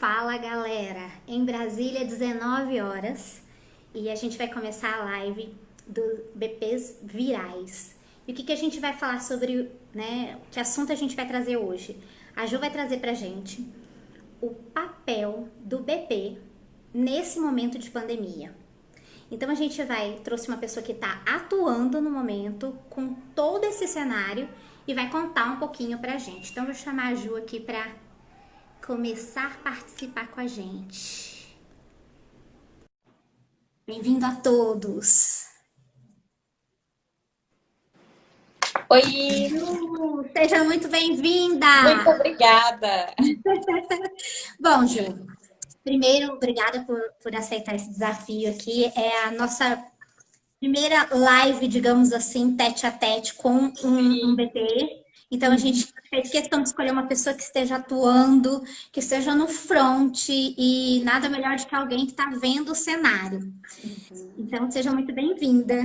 Fala galera, em Brasília 19 horas e a gente vai começar a live do BPs virais. E o que a gente vai falar sobre, né, que assunto a gente vai trazer hoje? A Ju vai trazer pra gente o papel do BP nesse momento de pandemia. Então a gente trouxe uma pessoa que está atuando no momento com todo esse cenário e vai contar um pouquinho pra gente. Então eu vou chamar a Ju aqui pra começar a participar com a gente. Bem-vindo a todos. Oi, Seja muito bem-vinda. muito obrigada. Bom, Ju, primeiro, obrigada por aceitar esse desafio aqui. É a nossa primeira live, digamos assim, tete a tete com um Sim. BP. Então, a gente fez questão de escolher uma pessoa que esteja atuando, que esteja no front, e nada melhor do que alguém que está vendo o cenário. Então, seja muito bem-vinda.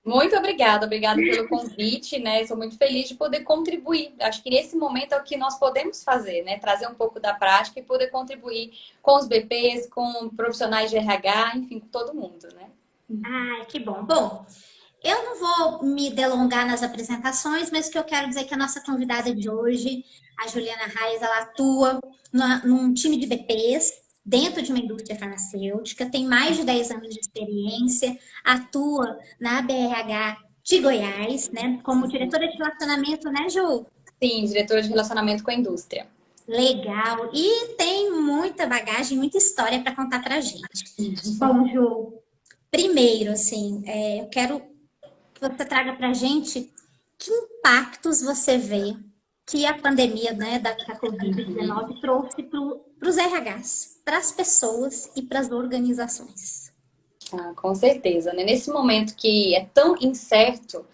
Muito obrigada pelo convite, né? Sou muito feliz de poder contribuir. Acho que nesse momento é o que nós podemos fazer, né? Trazer um pouco da prática e poder contribuir com os BPs, com profissionais de RH, enfim, com todo mundo, né? Ai, que bom. Bom, eu não vou me delongar nas apresentações, mas o que eu quero dizer é que a nossa convidada de hoje, a Juliana Reis, ela atua num time de BPs dentro de uma indústria farmacêutica, tem mais de 10 anos de experiência, atua na BRH de Goiás, né, como diretora de relacionamento, né, Ju? Sim, diretora de relacionamento com a indústria. Legal. E tem muita bagagem, muita história para contar pra gente. Bom, Ju, primeiro, assim, eu quero que você traga para a gente que impactos você vê que a pandemia, né, da Covid-19 trouxe para os RHs, para as pessoas e para as organizações. Ah, com certeza, né? Nesse momento que é tão incerto,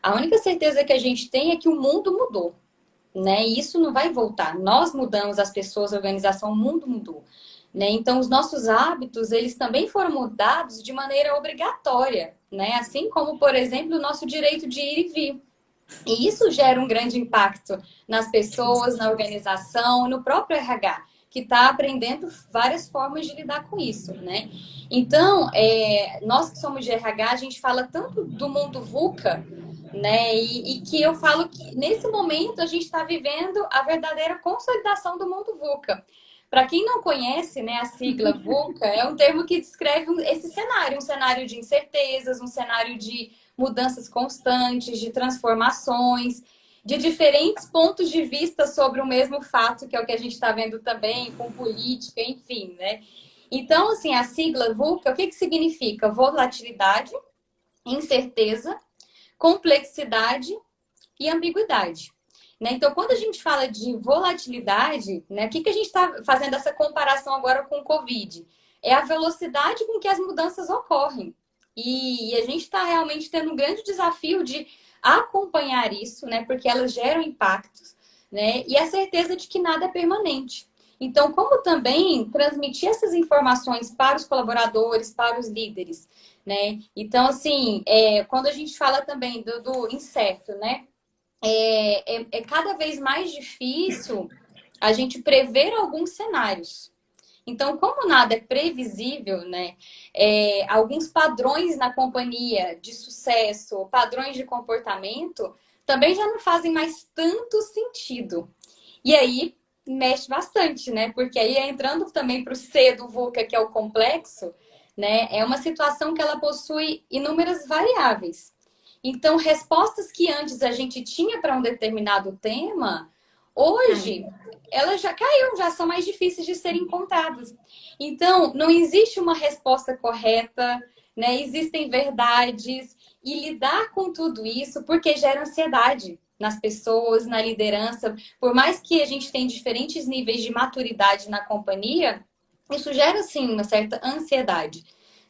a única certeza que a gente tem é que o mundo mudou, né? E isso não vai voltar. Nós mudamos, as pessoas, a organização, o mundo mudou, né? Então, os nossos hábitos, eles também foram mudados de maneira obrigatória, né? Assim como, por exemplo, o nosso direito de ir e vir. E isso gera um grande impacto nas pessoas, na organização, no próprio RH, que está aprendendo várias formas de lidar com isso, né? Então, nós que somos de RH, a gente fala tanto do mundo VUCA, né? E que eu falo que nesse momento a gente está vivendo a verdadeira consolidação do mundo VUCA. Para quem não conhece, né, a sigla VUCA é um termo que descreve esse cenário, um cenário de incertezas, um cenário de mudanças constantes, de transformações, de diferentes pontos de vista sobre o mesmo fato, que é o que a gente está vendo também com política, enfim, né? Então, assim, a sigla VUCA, o que significa? Volatilidade, incerteza, complexidade e ambiguidade. Né? Então, quando a gente fala de volatilidade, né, o que a gente está fazendo essa comparação agora com o Covid? É a velocidade com que as mudanças ocorrem. E a gente está realmente tendo um grande desafio de acompanhar isso, né, porque elas geram impactos, né, e a certeza de que nada é permanente. Então, como também transmitir essas informações para os colaboradores, para os líderes, né? Então, assim, quando a gente fala também do incerto, né? É cada vez mais difícil a gente prever alguns cenários. Então, como nada é previsível, né? Alguns padrões na companhia de sucesso, padrões de comportamento, também já não fazem mais tanto sentido. E aí mexe bastante, né? Porque aí entrando também para o C do VUCA, que é o complexo, né? É uma situação que ela possui inúmeras variáveis. Então, respostas que antes a gente tinha para um determinado tema, hoje elas já caiu, já são mais difíceis de serem encontradas. Então, não existe uma resposta correta, né? Existem verdades e lidar com tudo isso porque gera ansiedade nas pessoas, na liderança. Por mais que a gente tenha diferentes níveis de maturidade na companhia, isso gera sim uma certa ansiedade,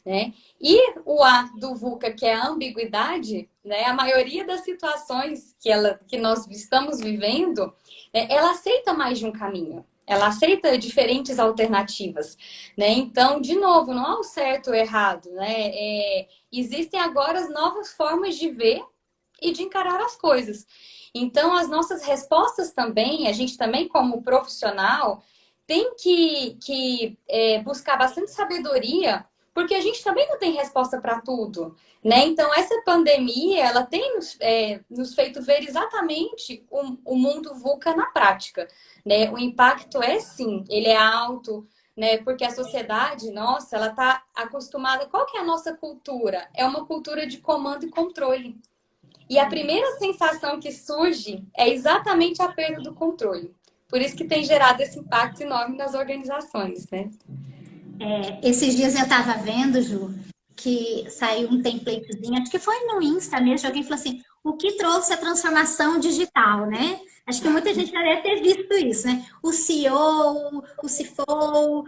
né? E o A do VUCA, que é a ambiguidade, né? A maioria das situações que nós estamos vivendo, né? Ela aceita mais de um caminho. Ela aceita diferentes alternativas, né? Então, de novo, não há o certo ou errado, né? Existem agora as novas formas de ver e de encarar as coisas. Então, as nossas respostas também, a gente também como profissional tem que buscar bastante sabedoria, porque a gente também não tem resposta para tudo, né? Então, essa pandemia, ela tem nos feito ver exatamente o mundo VUCA na prática, né? O impacto é, sim, ele é alto, né? Porque a sociedade, nossa, ela está acostumada... Qual que é a nossa cultura? É uma cultura de comando e controle. E a primeira sensação que surge é exatamente a perda do controle. Por isso que tem gerado esse impacto enorme nas organizações, né? Esses dias eu estava vendo, Ju, que saiu um templatezinho, acho que foi no Insta mesmo, alguém falou assim, o que trouxe a transformação digital, né? Acho que muita gente já deve ter visto isso, né? O CEO, o CFO,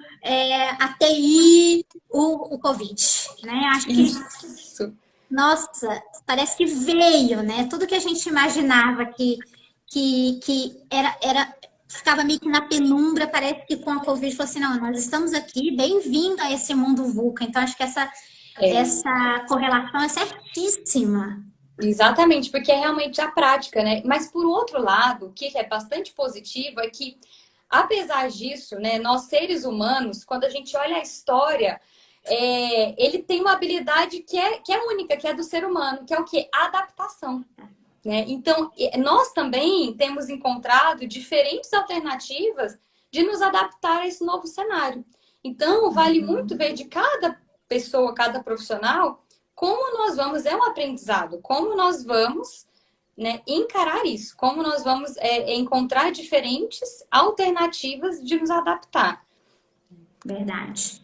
a TI, o Covid, né? Acho que, Isso. nossa, parece que veio, né? Tudo que a gente imaginava que era ficava meio que na penumbra, parece que com a Covid falou assim, não, nós estamos aqui, bem-vindo a esse mundo VUCA. Então, acho que essa correlação é certíssima. Exatamente, porque é realmente a prática, né? Mas por outro lado, o que é bastante positivo é que, apesar disso, né, nós seres humanos, quando a gente olha a história, ele tem uma habilidade que é única, que é do ser humano, que é o quê? A adaptação. Né? Então, nós também temos encontrado diferentes alternativas de nos adaptar a esse novo cenário. Então, vale muito ver de cada pessoa, cada profissional, como nós vamos, é um aprendizado, como nós vamos, né, encarar isso, como nós vamos encontrar diferentes alternativas de nos adaptar. Verdade.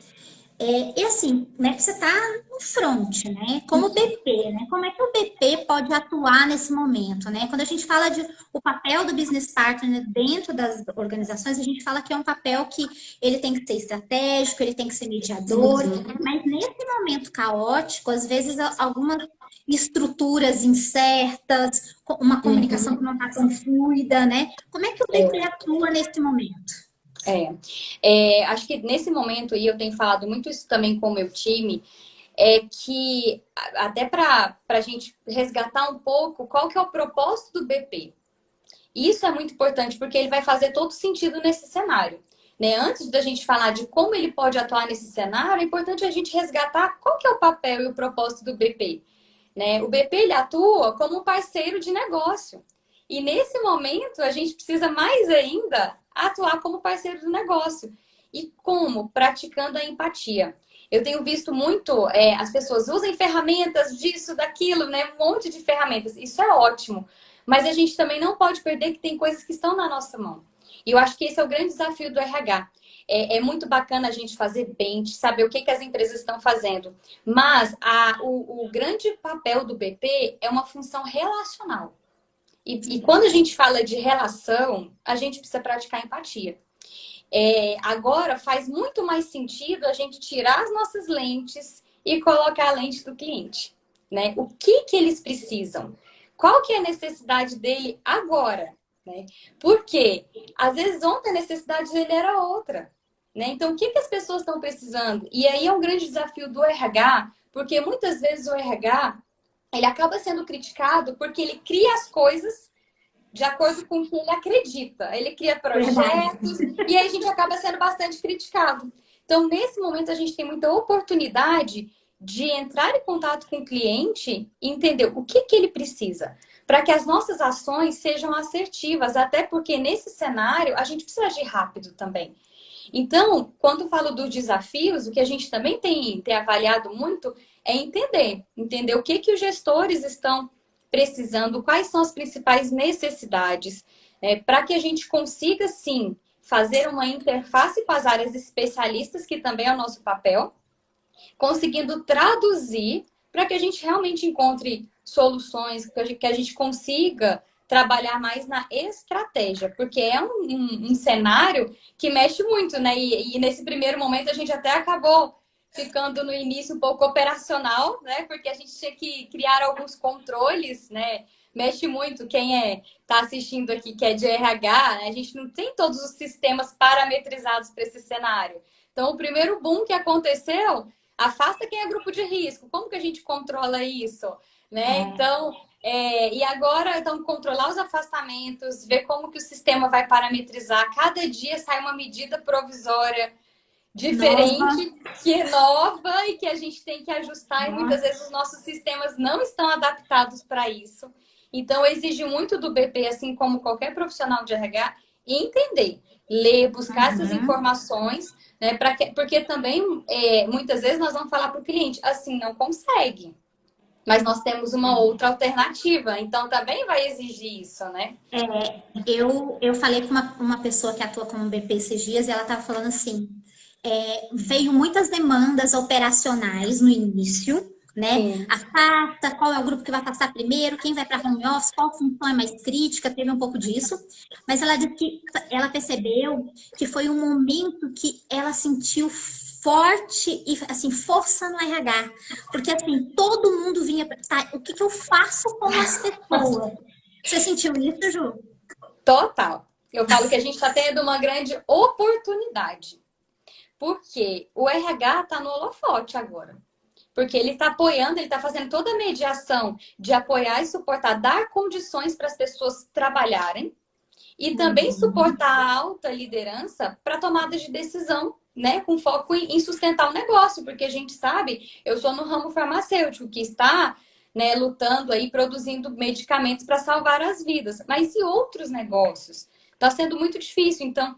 E assim, né, você está no front, né? Como BP, né? Como é que o BP pode atuar nesse momento, né? Quando a gente fala de o papel do business partner dentro das organizações, a gente fala que é um papel que ele tem que ser estratégico, ele tem que ser mediador, mas nesse momento caótico, às vezes algumas estruturas incertas, uma comunicação que não está tão fluida, né? Como é que o BP atua nesse momento? Acho que nesse momento, e eu tenho falado muito isso também com o meu time, é que até para a gente resgatar um pouco qual que é o propósito do BP. Isso é muito importante porque ele vai fazer todo sentido nesse cenário. Né? Antes da gente falar de como ele pode atuar nesse cenário, é importante a gente resgatar qual que é o papel e o propósito do BP. Né? O BP ele atua como um parceiro de negócio. E nesse momento a gente precisa mais ainda atuar como parceiro do negócio. E como? Praticando a empatia. Eu tenho visto muito as pessoas usem ferramentas disso, daquilo, né? Um monte de ferramentas. Isso é ótimo. Mas a gente também não pode perder que tem coisas que estão na nossa mão. E eu acho que esse é o grande desafio do RH. É muito bacana a gente fazer bench, saber o que as empresas estão fazendo. Mas o grande papel do BP é uma função relacional. E quando a gente fala de relação, a gente precisa praticar empatia. Agora faz muito mais sentido a gente tirar as nossas lentes e colocar a lente do cliente. Né? O que eles precisam? Qual que é a necessidade dele agora? Né? Porque, às vezes, ontem a necessidade dele era outra. Né? Então, o que as pessoas estão precisando? E aí é um grande desafio do RH, porque muitas vezes o RH ele acaba sendo criticado porque ele cria as coisas de acordo com o que ele acredita. Ele cria projetos e aí a gente acaba sendo bastante criticado. Então, nesse momento, a gente tem muita oportunidade de entrar em contato com o cliente e entender o que ele precisa, para que as nossas ações sejam assertivas, até porque nesse cenário a gente precisa agir rápido também. Então, quando falo dos desafios, o que a gente também tem avaliado muito é entender o que os gestores estão precisando, quais são as principais necessidades, para que a gente consiga, sim, fazer uma interface com as áreas especialistas, que também é o nosso papel, conseguindo traduzir para que a gente realmente encontre soluções, que a gente consiga trabalhar mais na estratégia, porque é um cenário que mexe muito, né? E nesse primeiro momento a gente até acabou ficando no início um pouco operacional, né? Porque a gente tinha que criar alguns controles, né? Mexe muito quem está assistindo aqui, que é de RH, né? A gente não tem todos os sistemas parametrizados para esse cenário. Então, o primeiro boom que aconteceu, afasta quem é grupo de risco. Como que a gente controla isso? Né? Então, E agora, então, controlar os afastamentos, ver como que o sistema vai parametrizar. Cada dia sai uma medida provisória Nova. diferente, que é nova e que a gente tem que ajustar. E muitas Nossa. vezes os nossos sistemas não estão adaptados para isso. Então, exige muito do BP, assim como qualquer profissional de RH, entender, ler, buscar essas Uhum. informações, né? Porque também, muitas vezes, nós vamos falar para o cliente, assim, não consegue. Mas nós temos uma outra alternativa, então também vai exigir isso, né? Eu falei com uma pessoa que atua como BP esses dias e ela estava falando assim: veio muitas demandas operacionais no início, né? Sim. Afasta, qual é o grupo que vai passar primeiro, quem vai para home office, qual função é mais crítica, teve um pouco disso. Mas ela disse que ela percebeu que foi um momento que ela sentiu forte e assim força no RH, porque assim todo mundo vinha, tá, o que que eu faço com as pessoas? Você sentiu isso, Ju? Total. Eu falo que a gente está tendo uma grande oportunidade, porque o RH está no holofote agora. Porque ele está apoiando, ele está fazendo toda a mediação de apoiar e suportar, dar condições para as pessoas trabalharem e também Uhum. suportar a alta liderança para tomada de decisão, né, com foco em sustentar o negócio, porque a gente sabe, eu sou no ramo farmacêutico que está, né, lutando aí, produzindo medicamentos para salvar as vidas, mas e outros negócios? Está sendo muito difícil, então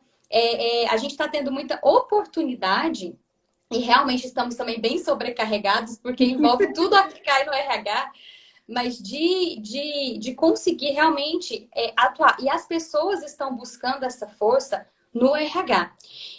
a gente está tendo muita oportunidade e realmente estamos também bem sobrecarregados, porque envolve tudo a que cai no RH, mas de conseguir realmente atuar. E as pessoas estão buscando essa força no RH.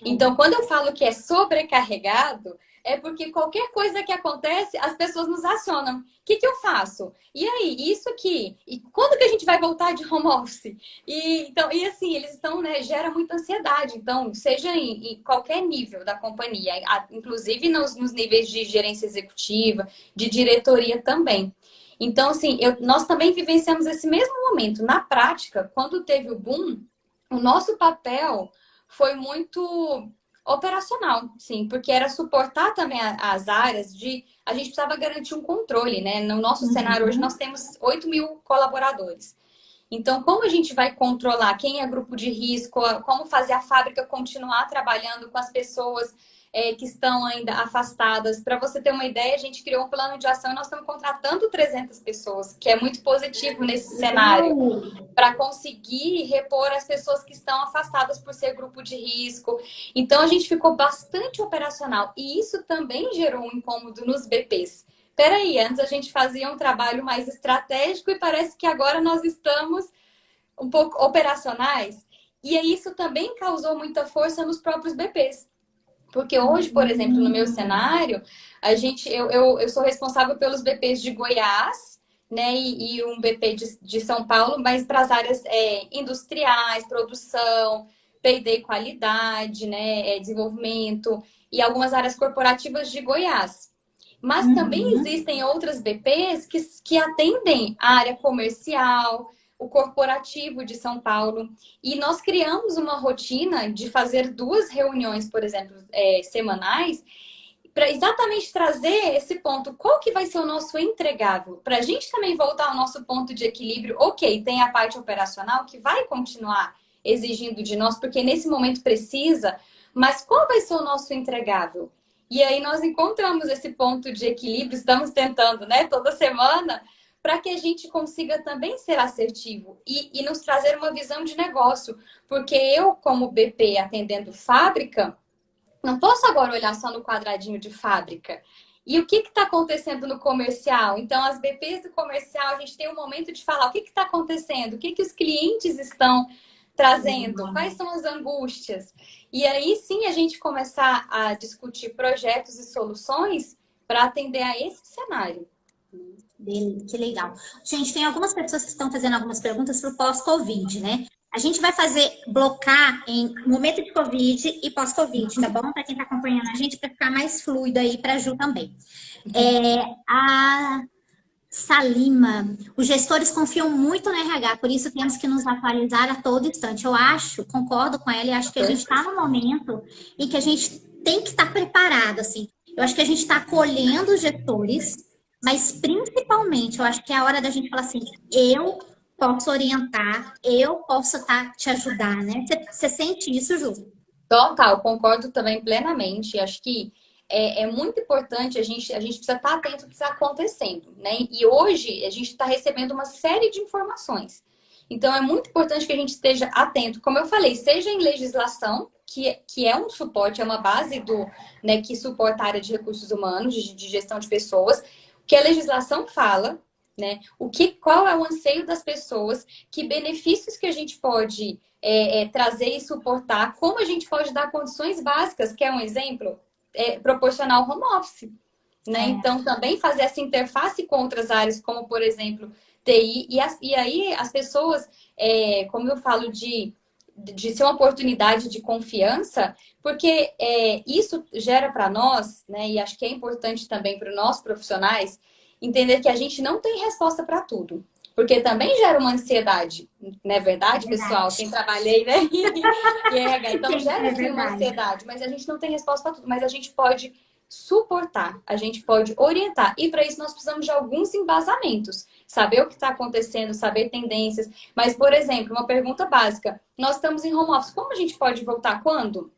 Então, quando eu falo que é sobrecarregado, é porque qualquer coisa que acontece, as pessoas nos acionam. O que, que eu faço? E aí, isso aqui? E quando que a gente vai voltar de home office? E assim, eles estão, né, gera muita ansiedade. Então, seja em qualquer nível da companhia, inclusive nos níveis de gerência executiva, de diretoria também. Então, assim, nós também vivenciamos esse mesmo momento. Na prática, quando teve o boom, o nosso papel foi muito operacional, sim, porque era suportar também as áreas de. A gente precisava garantir um controle, né? No nosso cenário hoje nós Uhum. temos 8 mil colaboradores. Então, como a gente vai controlar quem é grupo de risco, como fazer a fábrica continuar trabalhando com as pessoas que estão ainda afastadas? Para você ter uma ideia, a gente criou um plano de ação e nós estamos contratando 300 pessoas, que é muito positivo nesse cenário, Uau! para conseguir repor as pessoas que estão afastadas por ser grupo de risco. Então, a gente ficou bastante operacional e isso também gerou um incômodo nos BPs. Peraí, antes a gente fazia um trabalho mais estratégico e parece que agora nós estamos um pouco operacionais. E isso também causou muita força nos próprios BPs. Porque hoje, por exemplo, no meu Hum. cenário, eu sou responsável pelos BPs de Goiás, né, e um BP de São Paulo, mas para as áreas industriais, produção, P&D e qualidade, né, desenvolvimento, e algumas áreas corporativas de Goiás. Mas também Uhum. existem outras BPs que atendem a área comercial, o corporativo de São Paulo. E nós criamos uma rotina de fazer 2 reuniões, por exemplo, semanais, para exatamente trazer esse ponto. Qual que vai ser o nosso entregável? Para a gente também voltar ao nosso ponto de equilíbrio. Ok, tem a parte operacional que vai continuar exigindo de nós, porque nesse momento precisa, mas qual vai ser o nosso entregável? E aí nós encontramos esse ponto de equilíbrio, estamos tentando, né, toda semana, para que a gente consiga também ser assertivo e nos trazer uma visão de negócio. Porque eu, como BP atendendo fábrica, não posso agora olhar só no quadradinho de fábrica. E o que está acontecendo no comercial? Então, as BPs do comercial, a gente tem um momento de falar o que está acontecendo, o que os clientes estão trazendo, quais são as angústias. E aí sim a gente começar a discutir projetos e soluções para atender a esse cenário. Que legal. Gente, tem algumas pessoas que estão fazendo algumas perguntas para o pós-Covid, né? A gente vai fazer blocar em momento de Covid e pós-Covid, tá bom? Para quem está acompanhando a gente, para ficar mais fluido aí para a Ju também. A Salima, os gestores confiam muito no RH, por isso temos que nos atualizar a todo instante. Eu acho, concordo com ela, e acho que a gente está no momento em que a gente tem que estar preparado, assim. Eu acho que a gente está acolhendo os gestores, Mas principalmente, eu acho que é a hora da gente falar assim, eu posso orientar, eu posso te ajudar, né? Você sente isso, Ju? Total, concordo também plenamente. Acho que é muito importante a gente precisa estar atento ao que está acontecendo, né? E hoje a gente está recebendo uma série de informações. Então é muito importante que a gente esteja atento, como eu falei, seja em legislação, que é um suporte, é uma base do, né, que suporta a área de recursos humanos, de gestão de pessoas, o que a legislação fala, né? Qual é o anseio das pessoas, que benefícios que a gente pode trazer e suportar, como a gente pode dar condições básicas, que é um exemplo, proporcionar o home office, né? É, Então, também fazer essa interface com outras áreas, como, por exemplo, TI, e aí as pessoas, como eu falo, de ser uma oportunidade de confiança, porque isso gera para nós, né? E acho que é importante também para nós profissionais, entender que a gente não tem resposta para tudo. Porque também gera uma ansiedade, não é é verdade, pessoal? verdade. Quem trabalhei, né? E RH. Então gera É assim uma verdade. ansiedade, mas a gente não tem resposta para tudo. Mas a gente pode suportar, a gente pode orientar. E para isso nós precisamos de alguns embasamentos. Saber o que está acontecendo, saber tendências. Mas, por exemplo, uma pergunta básica: nós estamos em home office, como a gente pode voltar? Quando?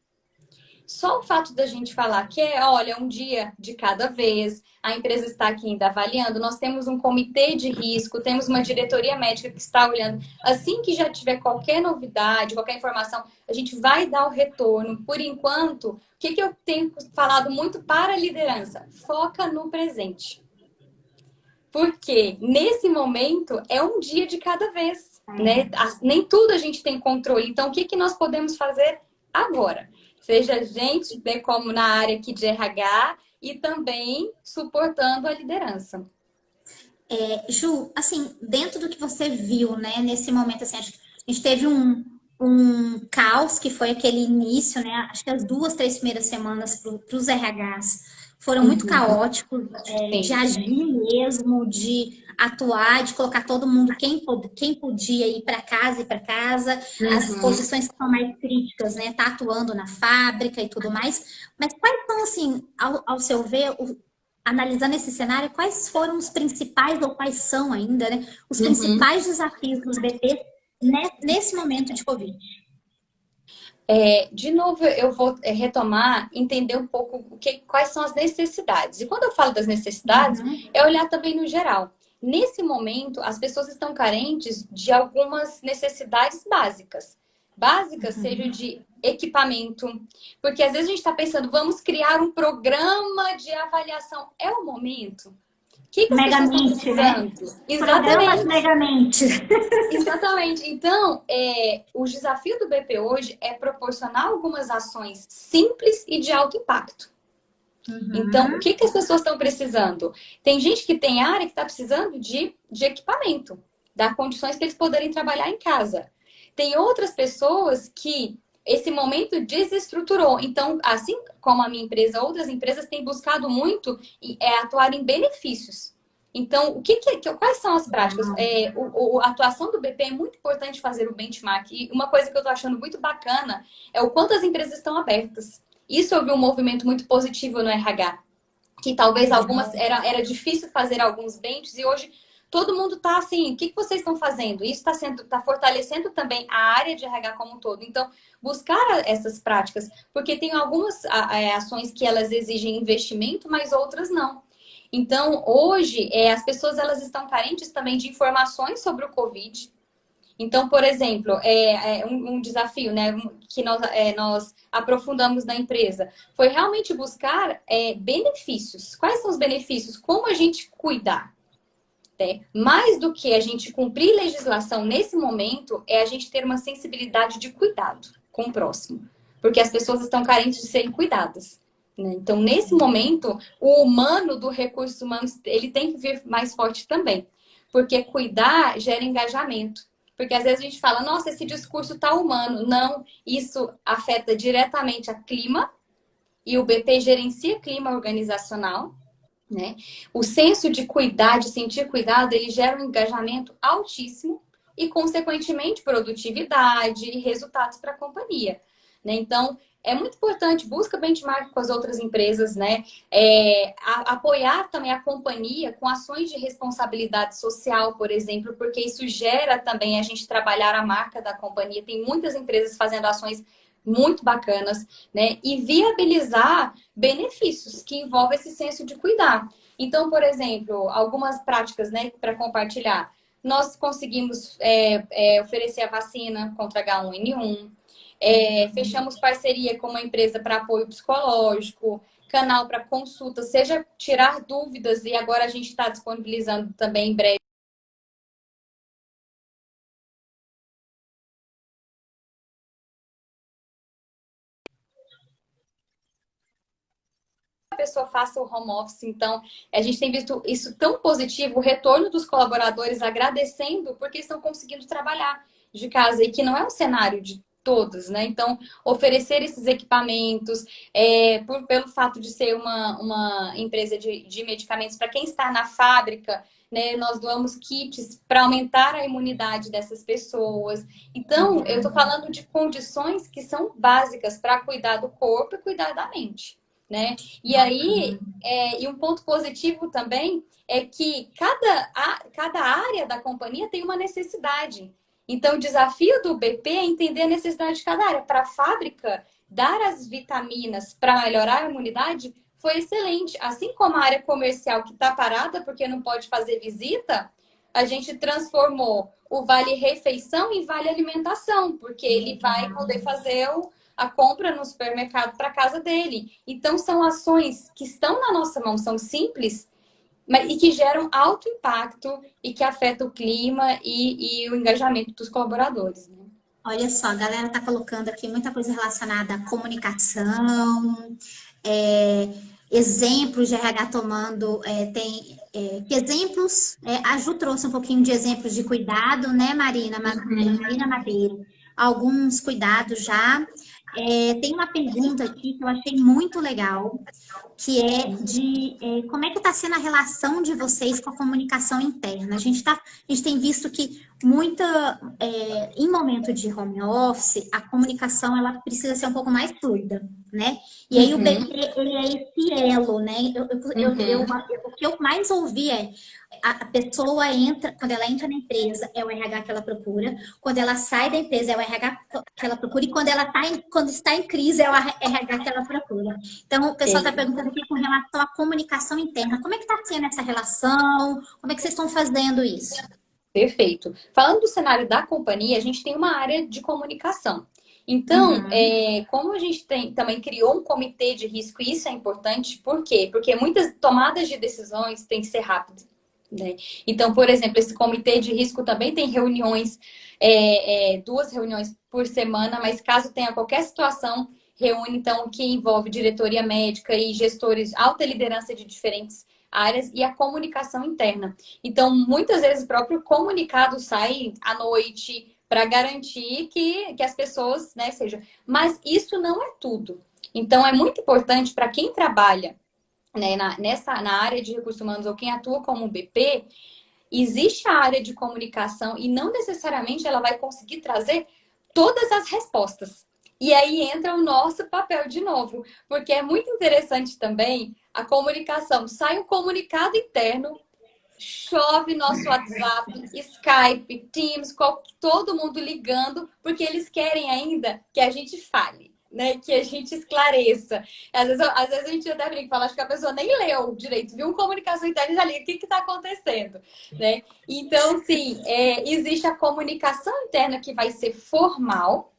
Só o fato da gente falar que olha, um dia de cada vez, a empresa está aqui ainda avaliando, nós temos um comitê de risco, temos uma diretoria médica que está olhando. Assim que já tiver qualquer novidade, qualquer informação, a gente vai dar o retorno. Por enquanto, o que eu tenho falado muito para a liderança? Foca no presente. Porque nesse momento é um dia de cada vez, né? É. Nem tudo a gente tem controle. Então, o que nós podemos fazer agora? Seja a gente, né, como na área aqui de RH, e também suportando a liderança. Ju, assim, dentro do que você viu, né, nesse momento, assim, acho que a gente teve um caos que foi aquele início, né? Acho que as 2, 3 primeiras semanas para os RHs foram muito Uhum. caóticos, de Sim. agir mesmo, de atuar, de colocar todo mundo, quem podia ir para casa, as Uhum. posições que são mais críticas, né? Tá atuando na fábrica e tudo mais. Mas quais são, assim, ao seu ver, analisando esse cenário, quais foram os principais, ou quais são ainda, né, os Uhum. principais desafios dos BP nesse momento de Covid? De novo, eu vou retomar, entender um pouco quais são as necessidades. E quando eu falo das necessidades, Uhum, é olhar também no geral. Nesse momento, as pessoas estão carentes de algumas necessidades básicas. Básicas, seja uhum. de equipamento, porque às vezes a gente está pensando, vamos criar um programa de avaliação. É o momento? O que as pessoas estão Megamente, né? precisando? Programa de Exatamente. Megamente. Exatamente. Então, o desafio do BP hoje é proporcionar algumas ações simples e de alto impacto. Então, o Uhum. que as pessoas estão precisando? Tem gente que tem área que está precisando de equipamento, dar condições para eles poderem trabalhar em casa. Tem outras pessoas que esse momento desestruturou. Então, assim como a minha empresa, outras empresas têm buscado muito atuar em benefícios. Então, quais são as práticas? A atuação do BP é muito importante fazer o benchmark. E uma coisa que eu estou achando muito bacana é o quanto as empresas estão abertas. Isso eu vi um movimento muito positivo no RH, que talvez algumas Legal. era difícil fazer alguns benches e hoje todo mundo está assim, o que vocês estão fazendo? Isso está fortalecendo também a área de RH como um todo. Então, buscar essas práticas, porque tem algumas ações que elas exigem investimento, mas outras não. Então, hoje, as pessoas elas estão carentes também de informações sobre o Covid. Então, por exemplo, um desafio, né, que nós aprofundamos na empresa foi realmente buscar benefícios. Quais são os benefícios? Como a gente cuidar? Né? Mais do que a gente cumprir legislação nesse momento, é a gente ter uma sensibilidade de cuidado com o próximo. Porque as pessoas estão carentes de serem cuidadas. Né? Então, nesse momento, o humano do recursos humanos, ele tem que vir mais forte também. Porque cuidar gera engajamento. Porque às vezes a gente fala, nossa, esse discurso tá humano. Não, isso afeta diretamente a clima, e o BP gerencia clima organizacional, né? O senso de cuidar, de sentir cuidado, ele gera um engajamento altíssimo e, consequentemente, produtividade e resultados para a companhia. Né? Então, é muito importante, busca benchmark com as outras empresas, né? Apoiar também a companhia com ações de responsabilidade social, por exemplo, porque isso gera também a gente trabalhar a marca da companhia. Tem muitas empresas fazendo ações muito bacanas, né? E viabilizar benefícios que envolvem esse senso de cuidar. Então, por exemplo, algumas práticas, né, para compartilhar. Nós conseguimos oferecer a vacina contra H1N1, fechamos parceria com uma empresa para apoio psicológico, canal para consulta, seja tirar dúvidas, e agora a gente está disponibilizando também em breve. A pessoa faça o home office, então a gente tem visto isso tão positivo, o retorno dos colaboradores agradecendo porque estão conseguindo trabalhar de casa e que não é um cenário de todos, né? Então, oferecer esses equipamentos, pelo fato de ser uma empresa de medicamentos, para quem está na fábrica, né? Nós doamos kits para aumentar a imunidade dessas pessoas. Então, eu estou falando de condições que são básicas para cuidar do corpo e cuidar da mente, né? E aí, e um ponto positivo também é que cada área da companhia tem uma necessidade. Então, o desafio do BP é entender a necessidade de cada área. Para a fábrica, dar as vitaminas para melhorar a imunidade foi excelente. Assim como a área comercial que está parada porque não pode fazer visita, a gente transformou o Vale Refeição em Vale Alimentação, porque ele vai poder fazer a compra no supermercado para casa dele. Então, são ações que estão na nossa mão, são simples, e que geram alto impacto e que afetam o clima e o engajamento dos colaboradores, né? Olha só, a galera tá colocando aqui muita coisa relacionada à comunicação, exemplos de RH tomando, que exemplos, a Ju trouxe um pouquinho de exemplos de cuidado, né, Marina? Marina Madeira, alguns cuidados já. Tem uma pergunta aqui que eu achei muito legal, que é de como é que está sendo a relação de vocês com a comunicação interna. A gente tem visto que em momento de home office, a comunicação ela precisa ser um pouco mais fluida, né? E aí o BP, ele é esse elo, né? O que eu mais ouvi a pessoa entra, quando ela entra na empresa, é o RH que ela procura, quando ela sai da empresa, é o RH que ela procura, e quando está em crise, é o RH que ela procura. Então, o pessoal está perguntando aqui com relação à comunicação interna. Como é que está sendo essa relação? Como é que vocês estão fazendo isso? Perfeito. Falando do cenário da companhia, a gente tem uma área de comunicação. Então, como a gente também criou um comitê de risco, e isso é importante, por quê? Porque muitas tomadas de decisões têm que ser rápidas, né? Então, por exemplo, esse comitê de risco também tem reuniões, 2 reuniões por semana, mas caso tenha qualquer situação, reúne, então, que envolve diretoria médica e gestores, alta liderança de diferentes áreas e a comunicação interna. Então, muitas vezes o próprio comunicado sai à noite para garantir que as pessoas, né, sejam. Mas isso não é tudo. Então, é muito importante para quem trabalha, né, na área de recursos humanos ou quem atua como BP, existe a área de comunicação e não necessariamente ela vai conseguir trazer todas as respostas. E aí entra o nosso papel de novo, porque é muito interessante também a comunicação. Sai um comunicado interno, chove nosso WhatsApp, Skype, Teams, todo mundo ligando, porque eles querem ainda que a gente fale, né? Que a gente esclareça. Às vezes a gente até brinca, fala, acho que a pessoa nem leu direito, viu uma comunicação interna e já liga, o que está acontecendo, né? Então, sim, existe a comunicação interna que vai ser formal,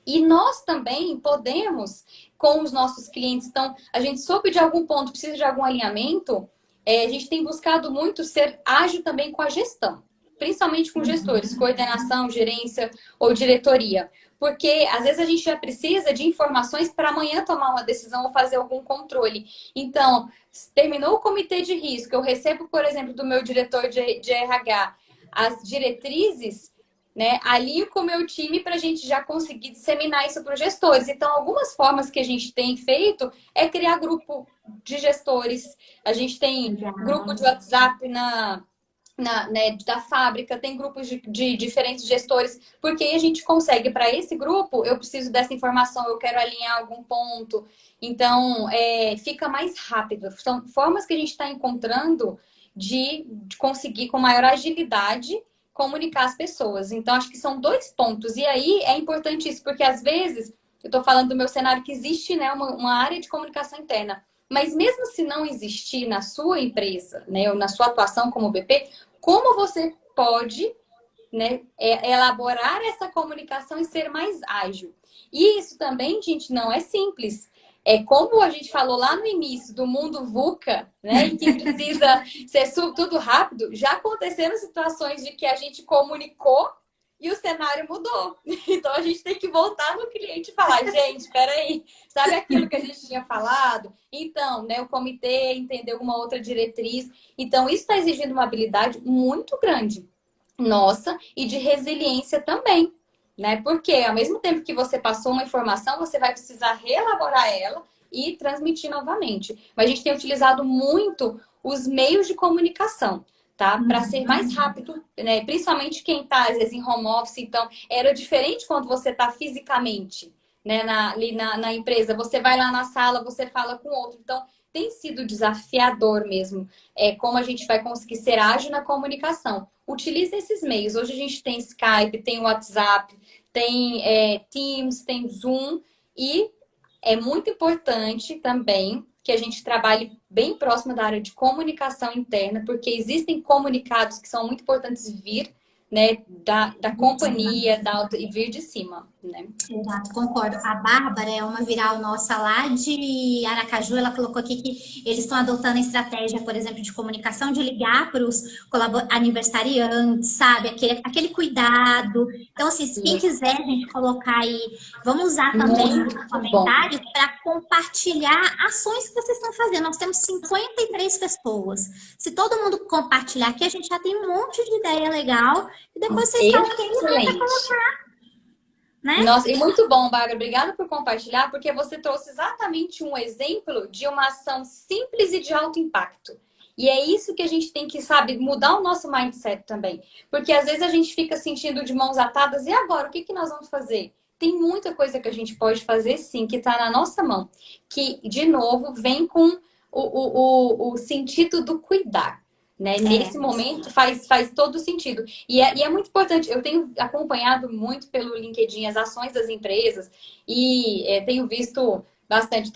e nós também podemos, com os nossos clientes, então, a gente soube de algum ponto, precisa de algum alinhamento, a gente tem buscado muito ser ágil também com a gestão, principalmente com gestores, coordenação, gerência ou diretoria. Porque às vezes a gente já precisa de informações para amanhã tomar uma decisão ou fazer algum controle. Então, terminou o comitê de risco, eu recebo, por exemplo, do meu diretor de RH as diretrizes, né? Alinho com o meu time para a gente já conseguir disseminar isso para os gestores. Então, algumas formas que a gente tem feito é criar grupo de gestores. A gente tem grupo de WhatsApp né, da fábrica, tem grupos de diferentes gestores, porque aí a gente consegue, para esse grupo, eu preciso dessa informação, eu quero alinhar algum ponto. Então, fica mais rápido. São formas que a gente está encontrando de conseguir, com maior agilidade, comunicar as pessoas. Então, acho que são dois pontos. E aí é importante isso, porque às vezes, eu estou falando do meu cenário que existe, né, uma área de comunicação interna. Mas mesmo se não existir na sua empresa, né, ou na sua atuação como BP, como você pode, né, elaborar essa comunicação e ser mais ágil? E isso também, gente, não é simples. É como a gente falou lá no início do mundo VUCA, né, em que precisa ser tudo rápido, já aconteceram situações de que a gente comunicou e o cenário mudou. Então a gente tem que voltar no cliente e falar, gente, espera aí, sabe aquilo que a gente tinha falado? Então, né, o comitê entendeu uma outra diretriz. Então isso está exigindo uma habilidade muito grande nossa e de resiliência também, né? Porque ao mesmo tempo que você passou uma informação, você vai precisar reelaborar ela e transmitir novamente. Mas a gente tem utilizado muito os meios de comunicação, tá? Para ser mais rápido, né? Principalmente quem está, às vezes, em home office. Então, era diferente quando você está fisicamente, né? Ali na empresa. Você vai lá na sala, você fala com outro. Então, tem sido desafiador mesmo. Como a gente vai conseguir ser ágil na comunicação. Utilize esses meios. Hoje a gente tem Skype, tem WhatsApp, tem Teams, tem Zoom. E é muito importante também que a gente trabalhe bem próximo da área de comunicação interna, porque existem comunicados que são muito importantes vir, né, da companhia, e vir de cima, né? Exato, concordo. A Bárbara é uma viral nossa lá de Aracaju. Ela colocou aqui que eles estão adotando a estratégia, por exemplo, de comunicação, de ligar para os aniversariantes, sabe? Aquele cuidado. Então, assim, se quem quiser, a gente colocar aí, vamos usar também os Muito bom. comentários para compartilhar ações que vocês estão fazendo. Nós temos 53 pessoas. Se todo mundo compartilhar aqui, a gente já tem um monte de ideia legal. E depois vocês falam quem vai colocar, né? Nossa, e muito bom, Bárbara. Obrigada por compartilhar, porque você trouxe exatamente um exemplo de uma ação simples e de alto impacto. E é isso que a gente tem que, sabe, mudar o nosso mindset também. Porque às vezes a gente fica sentindo de mãos atadas, e agora? O que nós vamos fazer? Tem muita coisa que a gente pode fazer, sim, que está na nossa mão. Que, de novo, vem com o sentido do cuidar. Né? Nesse momento faz todo sentido. E é muito importante. Eu tenho acompanhado muito pelo LinkedIn as ações das empresas e tenho visto bastante.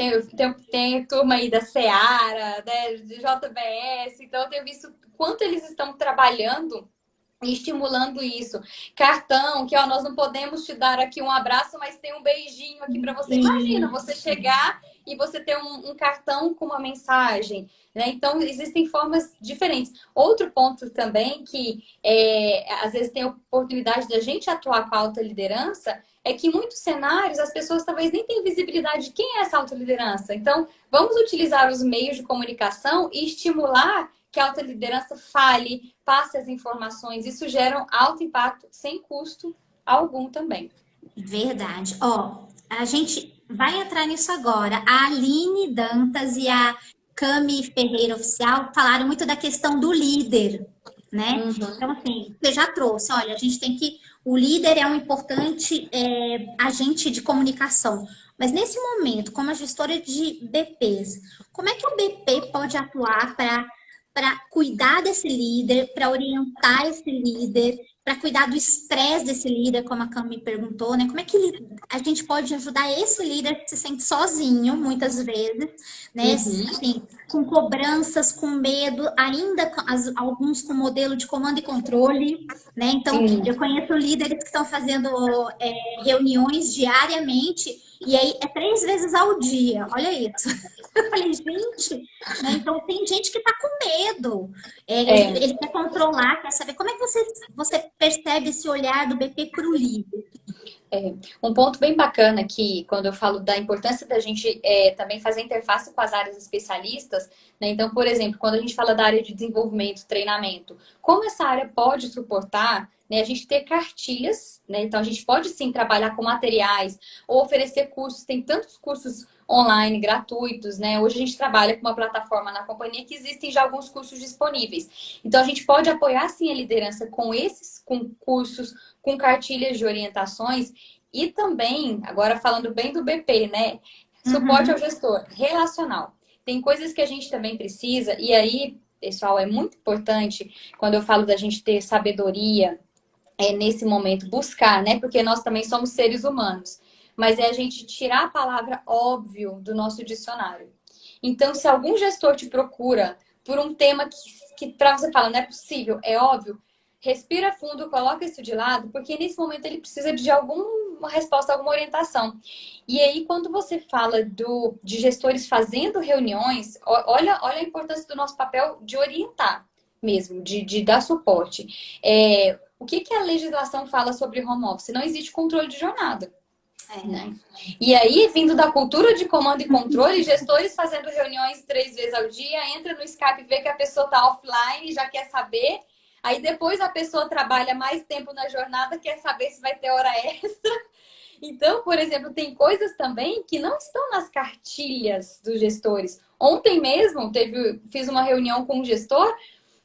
Tem turma aí da Seara, né, de JBS, então eu tenho visto quanto eles estão trabalhando e estimulando isso. Cartão, que ó, nós não podemos te dar aqui um abraço, mas tem um beijinho aqui para você. Imagina você chegar e você ter um cartão com uma mensagem. Né? Então, existem formas diferentes. Outro ponto também que às vezes tem a oportunidade da gente atuar com a alta liderança é que em muitos cenários as pessoas talvez nem tenham visibilidade de quem é essa alta liderança. Então, vamos utilizar os meios de comunicação e estimular que a alta liderança fale, passe as informações. Isso gera um alto impacto sem custo algum também. Verdade. Ó, a gente vai entrar nisso agora. A Aline Dantas e a Cami Ferreira Oficial falaram muito da questão do líder, né? Então, assim, você já trouxe, olha, a gente tem que. O líder é um importante agente de comunicação. Mas nesse momento, como a gestora de BPs, como é que o BP pode atuar para cuidar desse líder, para orientar esse líder, para cuidar do estresse desse líder, como a Cam me perguntou, né? Como é que a gente pode ajudar esse líder que se sente sozinho, muitas vezes, né? Assim, com cobranças, com medo, ainda alguns com modelo de comando e controle, né? Então, eu conheço líderes que estão fazendo reuniões diariamente e aí é 3 vezes ao dia. Olha isso. Eu falei, gente, né? Então tem gente que está com medo. Ele quer controlar, quer saber. Como é que você percebe esse olhar do BP para o líder? Um ponto bem bacana que, quando eu falo da importância da gente também fazer interface com as áreas especialistas, né? Então, por exemplo, quando a gente fala da área de desenvolvimento, treinamento, como essa área pode suportar, né, a gente ter cartilhas, né? Então, a gente pode sim trabalhar com materiais ou oferecer cursos, tem tantos cursos online, gratuitos, né? Hoje a gente trabalha com uma plataforma na companhia que existem já alguns cursos disponíveis. Então a gente pode apoiar sim a liderança com cursos, com cartilhas de orientações e também, agora falando bem do BP, né? Suporte ao Uhum. gestor, relacional. Tem coisas que a gente também precisa, e aí, pessoal, é muito importante quando eu falo da gente ter sabedoria, nesse momento, buscar, né? Porque nós também somos seres humanos. Mas é a gente tirar a palavra óbvio do nosso dicionário. Então, se algum gestor te procura por um tema que para você falar, não é possível, é óbvio, respira fundo, coloca isso de lado, porque nesse momento ele precisa de alguma resposta, alguma orientação. E aí, quando você fala de gestores fazendo reuniões, olha a importância do nosso papel de orientar mesmo, de dar suporte. O que a legislação fala sobre home office? Não existe controle de jornada. Né? E aí, vindo da cultura de comando e controle, gestores fazendo reuniões 3 vezes ao dia, entra no Skype, vê que a pessoa está offline, já quer saber. Aí depois a pessoa trabalha mais tempo na jornada, quer saber se vai ter hora extra. Então, por exemplo, tem coisas também que não estão nas cartilhas dos gestores. Ontem mesmo fiz uma reunião com um gestor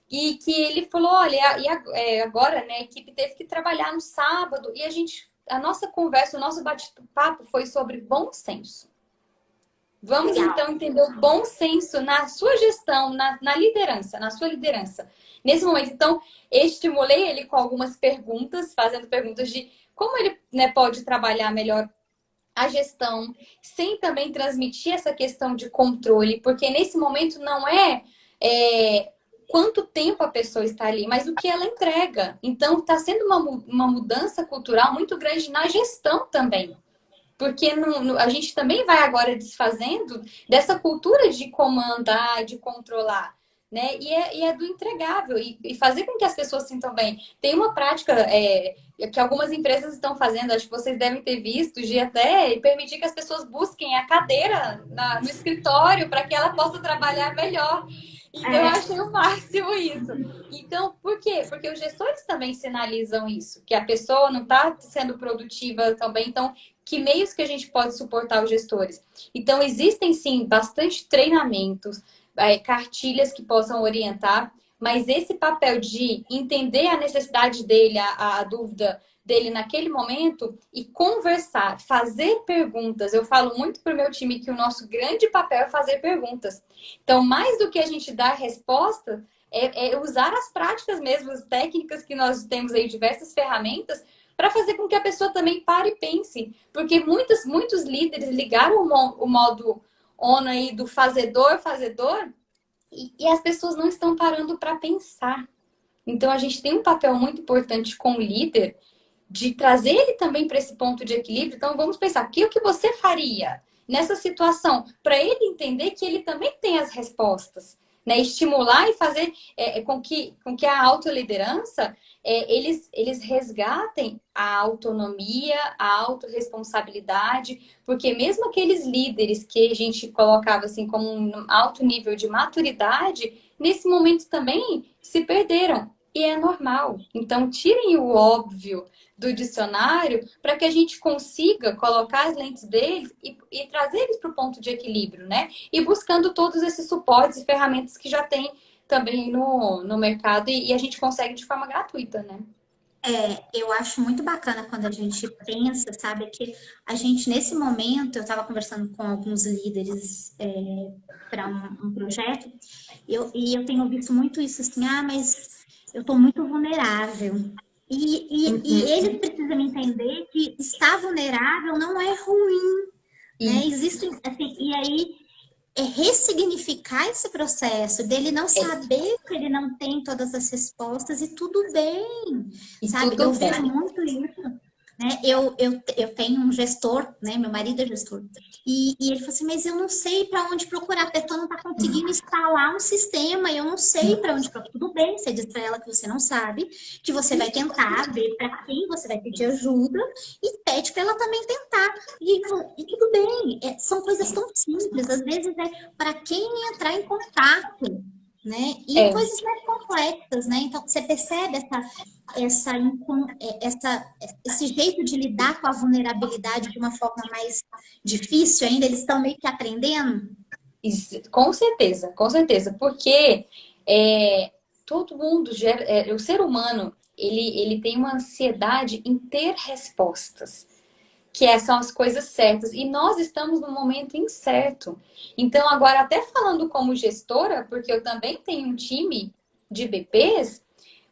e que ele falou, olha, agora, né, a equipe teve que trabalhar no sábado e a nossa conversa, o nosso bate-papo foi sobre bom senso. Vamos Legal. então entender o bom senso na sua gestão, na liderança, na sua liderança. Nesse momento, então, estimulei ele com algumas perguntas, fazendo perguntas de como ele, né, pode trabalhar melhor a gestão, sem também transmitir essa questão de controle, porque nesse momento não é quanto tempo a pessoa está ali, mas o que ela entrega. Então, está sendo uma mudança cultural muito grande na gestão também. Porque a gente também vai agora desfazendo dessa cultura de comandar, de controlar, né? E é do entregável, e fazer com que as pessoas se sintam bem. Tem uma prática que algumas empresas estão fazendo, acho que vocês devem ter visto, de até permitir que as pessoas busquem a cadeira no escritório para que ela possa trabalhar melhor. Então, eu achei o máximo isso. Então, por quê? Porque os gestores também sinalizam isso, que a pessoa não está sendo produtiva também. Então, que meios que a gente pode suportar os gestores? Então, existem sim bastante treinamentos, cartilhas que possam orientar, mas esse papel de entender a necessidade dele, a dúvida dele naquele momento e conversar, fazer perguntas. Eu falo muito para o meu time que o nosso grande papel é fazer perguntas. Então, mais do que a gente dar resposta, é usar as práticas mesmo, as técnicas que nós temos aí, diversas ferramentas, para fazer com que a pessoa também pare e pense. Porque muitos líderes ligaram o modo on aí do fazedor, e as pessoas não estão parando para pensar. Então, a gente tem um papel muito importante com o líder de trazer ele também para esse ponto de equilíbrio. Então, vamos pensar, o que você faria nessa situação? Para ele entender que ele também tem as respostas. Né? Estimular e fazer com que a autoliderança eles resgatem a autonomia, a autorresponsabilidade, porque mesmo aqueles líderes que a gente colocava assim como um alto nível de maturidade, nesse momento também se perderam. E é normal. Então, tirem o óbvio do dicionário para que a gente consiga colocar as lentes deles e trazer eles para o ponto de equilíbrio, né? E buscando todos esses suportes e ferramentas que já tem também no mercado e a gente consegue de forma gratuita, né? Eu acho muito bacana quando a gente pensa, sabe, que a gente, nesse momento, eu estava conversando com alguns líderes para um projeto, e eu tenho visto muito isso assim, mas eu estou muito vulnerável. E eles precisam entender que estar vulnerável não é ruim, né? Isso. Existem, assim, e aí ressignificar esse processo dele não saber que ele não tem todas as respostas e tudo bem, E sabe? Eu tudo vejo bem. muito isso, né? Eu tenho um gestor, né? Meu marido é gestor. E ele falou assim, mas eu não sei para onde procurar, a pessoa não está conseguindo instalar um sistema, eu não sei para onde procurar. Tudo bem, você diz para ela que você não sabe, que você vai tentar ver para quem você vai pedir ajuda e pede para ela também tentar. E tudo bem, são coisas tão simples, às vezes é para quem entrar em contato. né? E É, coisas mais complexas, né? Então, você percebe esse jeito de lidar com a vulnerabilidade de uma forma mais difícil ainda? Eles estão meio que aprendendo? com certeza, porque é, todo mundo, o ser humano, ele tem uma ansiedade em ter respostas. São as coisas certas. E nós estamos num momento incerto. Então, agora, até falando como gestora, porque eu também tenho um time de BPs,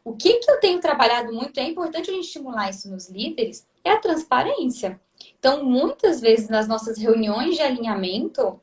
o que eu tenho trabalhado muito, é importante a gente estimular isso nos líderes, é a transparência. Então, muitas vezes nas nossas reuniões de alinhamento,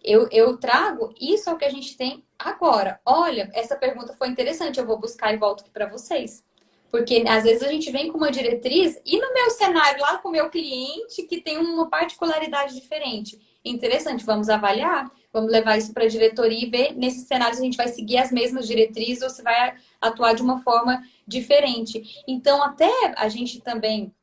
eu trago isso ao que a gente tem agora. Olha, essa pergunta foi interessante, eu vou buscar e volto aqui para vocês. Porque às vezes a gente vem com uma diretriz e no meu cenário, lá com o meu cliente, que tem uma particularidade diferente. Interessante, vamos avaliar, vamos levar isso para a diretoria e ver nesses cenários se a gente vai seguir as mesmas diretrizes ou se vai atuar de uma forma diferente. Então, até a gente também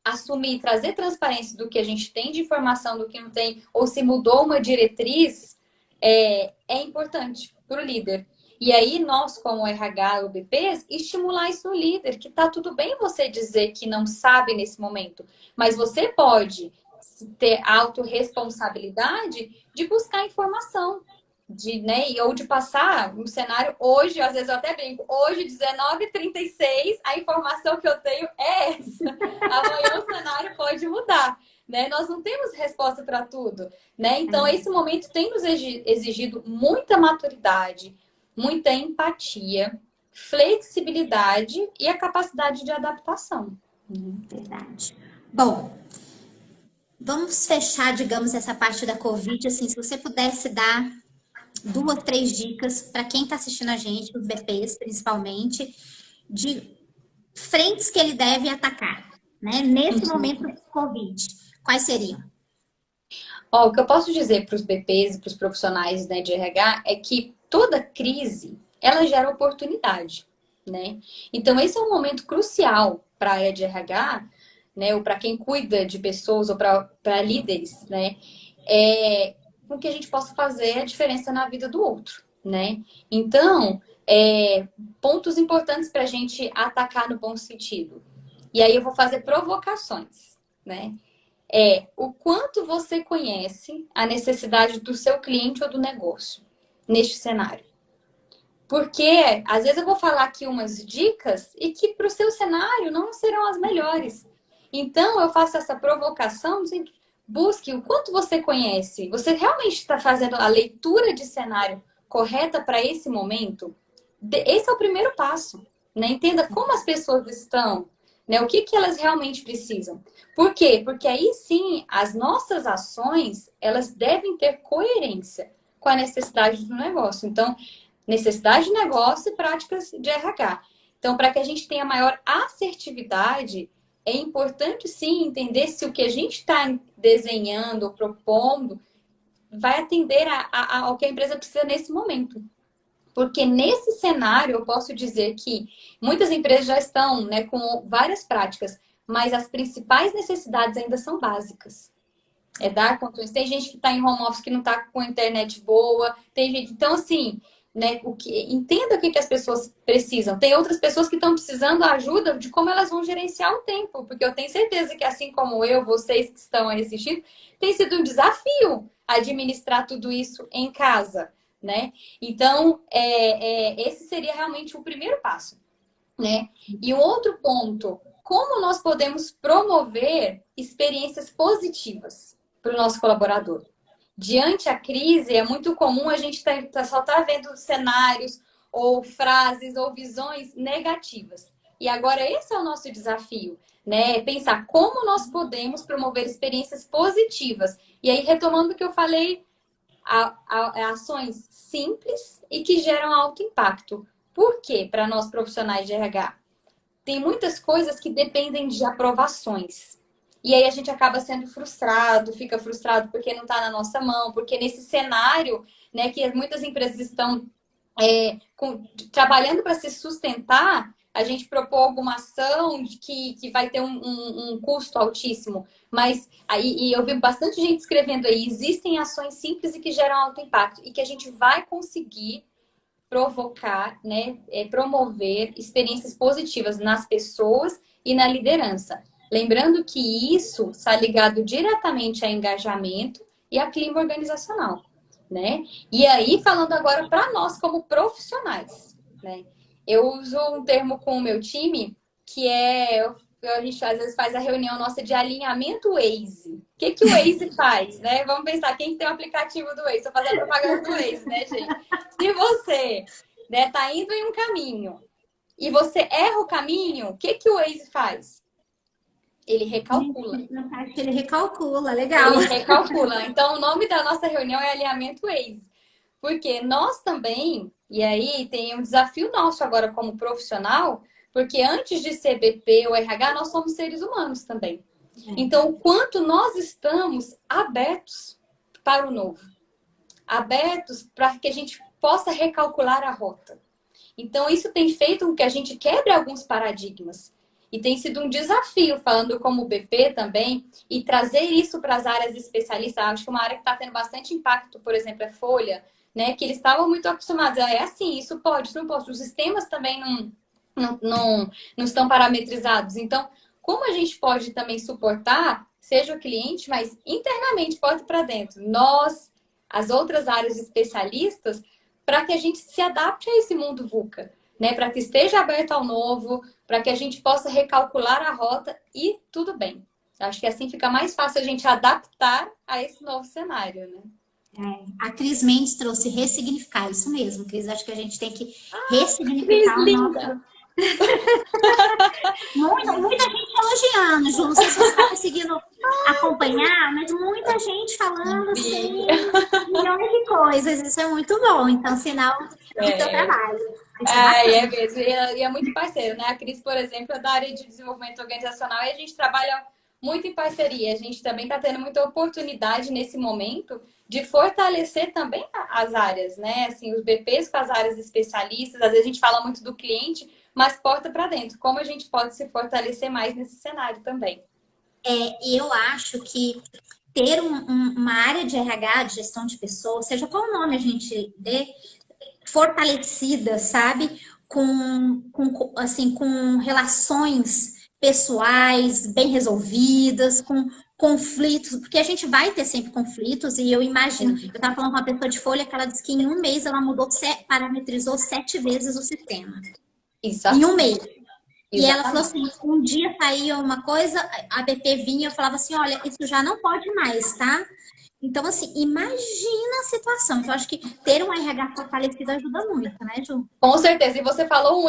assumir, trazer transparência do que a gente tem de informação, do que não tem, ou se mudou uma diretriz, é importante para o líder. E aí, nós, como RH ou BPs, estimular isso no líder, que tá tudo bem você dizer que não sabe nesse momento, mas você pode ter autorresponsabilidade de buscar informação, ou de passar um cenário hoje, às vezes eu até brinco, hoje, 19h36, a informação que eu tenho é essa. Amanhã o cenário pode mudar, né? Nós não temos resposta para tudo, né? Então, esse momento tem nos exigido muita maturidade, muita empatia, flexibilidade e a capacidade de adaptação. Verdade. Bom, vamos fechar, digamos, essa parte da Covid, assim, se você pudesse dar 2, 3 dicas para quem está assistindo a gente, os BPs principalmente, de frentes que ele deve atacar, né? Nesse momento do Covid, quais seriam? Ó, o que eu posso dizer para os BPs e para os profissionais, né, de RH é que toda crise ela gera oportunidade, né? Então esse é um momento crucial para a área de RH, né, ou para quem cuida de pessoas ou para líderes, né? Com que a gente possa fazer a diferença na vida do outro, né? Então, pontos importantes para a gente atacar no bom sentido. E aí eu vou fazer provocações, né? O quanto você conhece a necessidade do seu cliente ou do negócio neste cenário. Porque às vezes eu vou falar aqui umas dicas e que para o seu cenário não serão as melhores. Então eu faço essa provocação, de busque o quanto você conhece. Você realmente está fazendo a leitura de cenário correta para esse momento? Esse é o primeiro passo. Né? Entenda como as pessoas estão, né? O que elas realmente precisam. Por quê? Porque aí sim, as nossas ações, elas devem ter coerência com a necessidade do negócio. Então, necessidade de negócio e práticas de RH. Então, para que a gente tenha maior assertividade, é importante sim entender se o que a gente está desenhando ou propondo vai atender ao que a empresa precisa nesse momento. Porque nesse cenário eu posso dizer que muitas empresas já estão, né, com várias práticas, mas as principais necessidades ainda são básicas. É dar condições. Tem gente que está em home office que não está com a internet boa, tem gente. Então, assim, né, entenda o que as pessoas precisam. Tem outras pessoas que estão precisando ajuda de como elas vão gerenciar o tempo, porque eu tenho certeza que, assim como eu, vocês que estão aí assistindo, tem sido um desafio administrar tudo isso em casa. Né? Então, esse seria realmente o primeiro passo. Né? E um outro ponto, como nós podemos promover experiências positivas para o nosso colaborador? Diante a crise, é muito comum a gente só estar vendo cenários ou frases ou visões negativas. E agora esse é o nosso desafio, né? Pensar como nós podemos promover experiências positivas. E aí, retomando o que eu falei, ações simples e que geram alto impacto. Por quê? Para nós profissionais de RH, tem muitas coisas que dependem de aprovações. E aí a gente acaba sendo frustrado, fica frustrado porque não está na nossa mão, porque nesse cenário, né, que muitas empresas estão trabalhando para se sustentar, a gente propor alguma ação que vai ter um custo altíssimo. Mas aí e eu vi bastante gente escrevendo aí, existem ações simples e que geram alto impacto e que a gente vai conseguir provocar, né, promover experiências positivas nas pessoas e na liderança. Lembrando que isso está ligado diretamente a engajamento e a clima organizacional, né? E aí, falando agora para nós como profissionais, né? Eu uso um termo com o meu time que a gente às vezes faz a reunião nossa de alinhamento Waze. O que que o Waze faz, né? Vamos pensar, quem tem o aplicativo do Waze? Estou fazendo propaganda do Waze, né, gente? Se você, né, tá indo em um caminho e você erra o caminho, o que que o Waze faz? Ele recalcula. Ele recalcula, legal. Ele recalcula. Então, o nome da nossa reunião é alinhamento Waze. Porque nós também, e aí tem um desafio nosso agora como profissional, porque antes de ser BP ou RH, nós somos seres humanos também. Então, o quanto nós estamos abertos para o novo, abertos para que a gente possa recalcular a rota. Então, isso tem feito com que a gente quebre alguns paradigmas. E tem sido um desafio, falando como BP também, e trazer isso para as áreas especialistas. Acho que uma área que está tendo bastante impacto, por exemplo, é Folha, né? Que eles estavam muito acostumados. É assim, isso pode, isso não pode. Os sistemas também não estão parametrizados. Então, como a gente pode também suportar, seja o cliente, mas internamente, porta para dentro, nós, as outras áreas especialistas, para que a gente se adapte a esse mundo VUCA, né? Para que esteja aberto ao novo, para que a gente possa recalcular a rota e tudo bem. Acho que assim fica mais fácil a gente adaptar a esse novo cenário, né? A Cris Mendes trouxe ressignificar, isso mesmo, Cris. Acho que a gente tem que Cris, ressignificar o linda! nosso. Muita gente elogiando, Ju. Não sei se você está conseguindo acompanhar, mas muita gente falando assim, milhões de coisas. Isso é muito bom. Então, sinal do teu trabalho. É mesmo. E é muito parceiro, né? A Cris, por exemplo, é da área de desenvolvimento organizacional e a gente trabalha muito em parceria. A gente também está tendo muita oportunidade nesse momento de fortalecer também as áreas, né? Assim, os BPs com as áreas especialistas. Às vezes a gente fala muito do cliente, mas porta para dentro. Como a gente pode se fortalecer mais nesse cenário também? Eu acho que ter uma área de RH, de gestão de pessoas, seja qual nome a gente dê, fortalecida, sabe? Assim, com relações pessoais bem resolvidas, com conflitos, porque a gente vai ter sempre conflitos, e eu imagino, eu estava falando com uma pessoa de Folha que ela disse que em um mês ela parametrizou 7 vezes o sistema. Isso. Em um mês. E ela falou Exatamente. assim, um dia saía uma coisa, a BP vinha, eu falava assim, olha, isso já não pode mais, tá? Então, assim, imagina a situação. Então, eu acho que ter um RH fortalecido ajuda muito, né, Ju? Com certeza. E você falou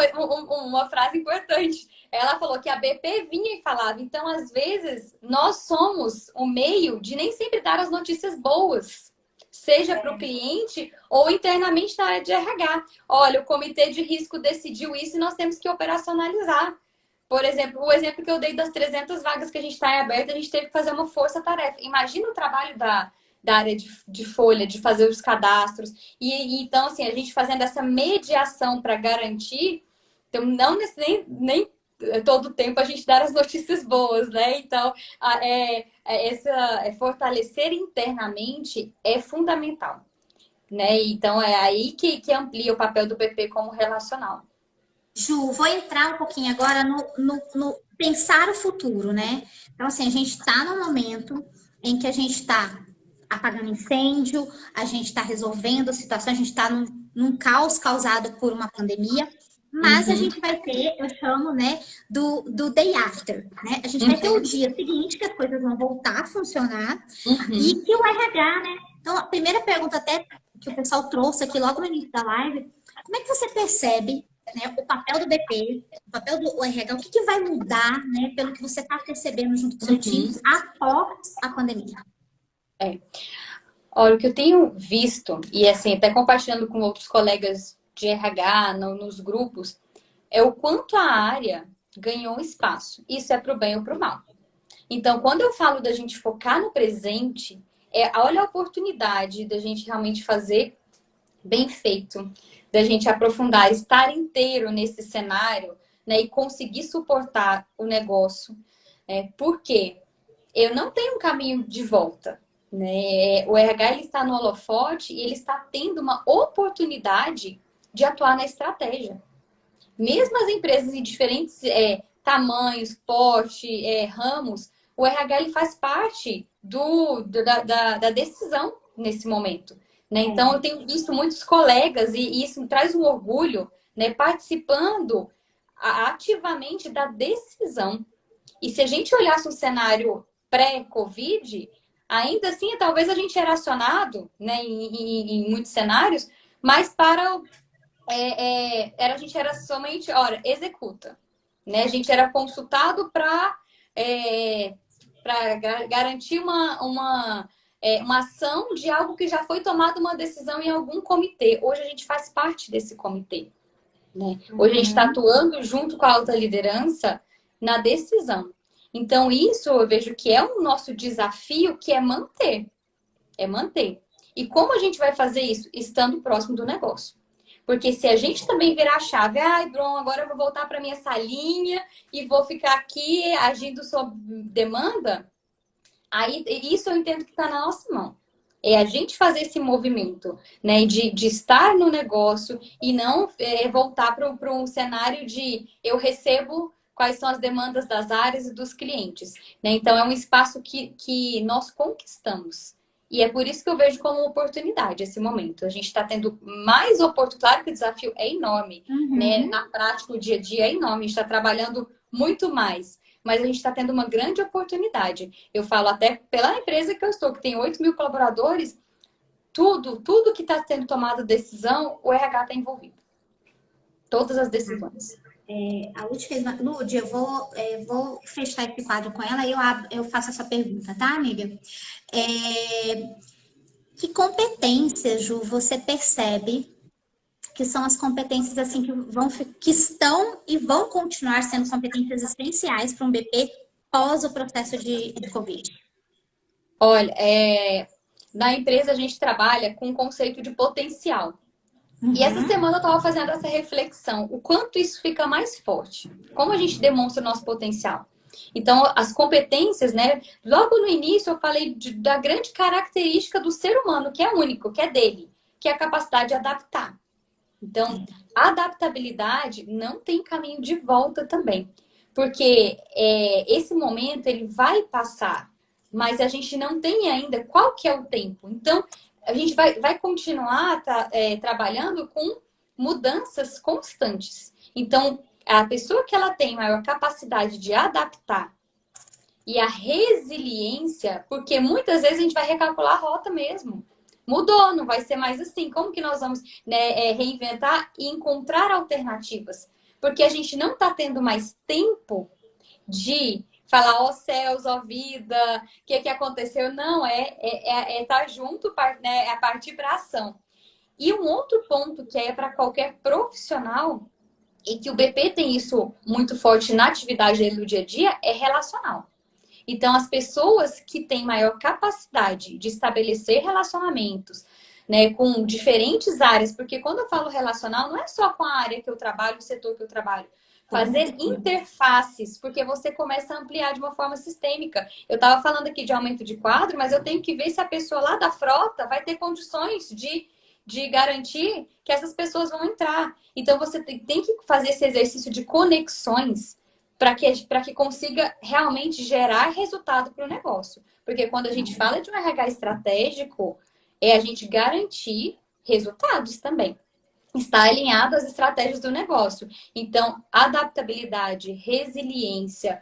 uma frase importante. Ela falou que a BP vinha e falava. Então, às vezes, nós somos o meio de nem sempre dar as notícias boas. Seja para o cliente ou internamente na área de RH. Olha, o comitê de risco decidiu isso e nós temos que operacionalizar. Por exemplo, o exemplo que eu dei das 300 vagas que a gente está em aberto, a gente teve que fazer uma força-tarefa. Imagina o trabalho da área de folha, de fazer os cadastros. Então, assim, a gente fazendo essa mediação para garantir, então, não nem todo tempo a gente dar as notícias boas, né? Então, fortalecer internamente é fundamental, né? Então, é aí que amplia o papel do BP como relacional. Ju, vou entrar um pouquinho agora no pensar o futuro, né? Então, assim, a gente está no momento em que a gente está apagando incêndio, a gente está resolvendo a situação, a gente está num caos causado por uma pandemia, mas a gente vai ter, eu chamo, né, do day after, né? A gente vai ter o dia seguinte que as coisas vão voltar a funcionar e que o RH, né? Então, a primeira pergunta até que o pessoal trouxe aqui logo no início da live, como é que você percebe, né, o papel do BP, o papel do RH, o que vai mudar, né, pelo que você está percebendo junto com o seu time após a pandemia? Olha, o que eu tenho visto, e assim, até compartilhando com outros colegas de RH nos grupos, é o quanto a área ganhou espaço. Isso é para o bem ou para o mal. Então, quando eu falo da gente focar no presente, olha a oportunidade da gente realmente fazer bem feito, da gente aprofundar, estar inteiro nesse cenário, né, e conseguir suportar o negócio. Porque eu não tenho um caminho de volta. Né? O RH ele está no holofote e ele está tendo uma oportunidade de atuar na estratégia. Mesmo as empresas em diferentes tamanhos, porte, ramos, o RH ele faz parte da decisão nesse momento. Né? Então, eu tenho visto muitos colegas, e isso me traz um orgulho, né, participando ativamente da decisão. E se a gente olhasse um cenário pré-Covid, ainda assim, talvez a gente era acionado, né, em muitos cenários, mas a gente era somente, olha, executa. Né? A gente era consultado para garantir uma ação de algo que já foi tomada uma decisão em algum comitê. Hoje a gente faz parte desse comitê. Né? Hoje a gente está atuando junto com a alta liderança na decisão. Então, isso eu vejo que é um nosso desafio, que é manter. É manter. E como a gente vai fazer isso? Estando próximo do negócio. Porque se a gente também virar a chave, Bron, agora eu vou voltar para minha salinha e vou ficar aqui agindo sob demanda, aí isso eu entendo que está na nossa mão. É a gente fazer esse movimento, né, de estar no negócio e não voltar para um cenário de eu recebo quais são as demandas das áreas e dos clientes. Né? Então, é um espaço que nós conquistamos. E é por isso que eu vejo como uma oportunidade esse momento. A gente está tendo mais oportunidade. Claro que o desafio é enorme, né? Na prática, o dia a dia é enorme. A gente está trabalhando muito mais. Mas a gente está tendo uma grande oportunidade. Eu falo até pela empresa que eu estou, que tem 8.000 colaboradores, tudo que está sendo tomado decisão, o RH está envolvido. Todas as decisões. A Lud fez uma... Lud, eu vou fechar esse quadro com ela e eu faço essa pergunta, tá, amiga? Que competências, Ju, você percebe que são as competências assim que estão e vão continuar sendo competências essenciais para um BP pós o processo de Covid? Olha, na empresa a gente trabalha com o conceito de potencial. E essa semana eu estava fazendo essa reflexão, o quanto isso fica mais forte, como a gente demonstra o nosso potencial. Então, as competências, né? Logo no início eu falei da grande característica do ser humano, que é único, que é dele, que é a capacidade de adaptar. Então, a adaptabilidade não tem caminho de volta também, porque esse momento ele vai passar, mas a gente não tem ainda qual que é o tempo. Então, a gente vai continuar trabalhando com mudanças constantes. Então, a pessoa que ela tem maior capacidade de adaptar e a resiliência, porque muitas vezes a gente vai recalcular a rota mesmo. Mudou, não vai ser mais assim. Como que nós vamos, né, reinventar e encontrar alternativas? Porque a gente não está tendo mais tempo de falar, ó céus, ó vida, o que aconteceu? Não, estar junto, né, é partir para ação. E um outro ponto que é para qualquer profissional, e que o BP tem isso muito forte na atividade dele do dia a dia, é relacional. Então, as pessoas que têm maior capacidade de estabelecer relacionamentos, né, com diferentes áreas, porque quando eu falo relacional, não é só com a área que eu trabalho, o setor que eu trabalho. Fazer interfaces, porque você começa a ampliar de uma forma sistêmica. Eu estava falando aqui de aumento de quadro, mas eu tenho que ver se a pessoa lá da frota vai ter condições de garantir que essas pessoas vão entrar. Então, você tem que fazer esse exercício de conexões para que consiga realmente gerar resultado para o negócio. Porque quando a gente fala de um RH estratégico, é a gente garantir resultados também. Está alinhado às estratégias do negócio. Então, adaptabilidade, resiliência,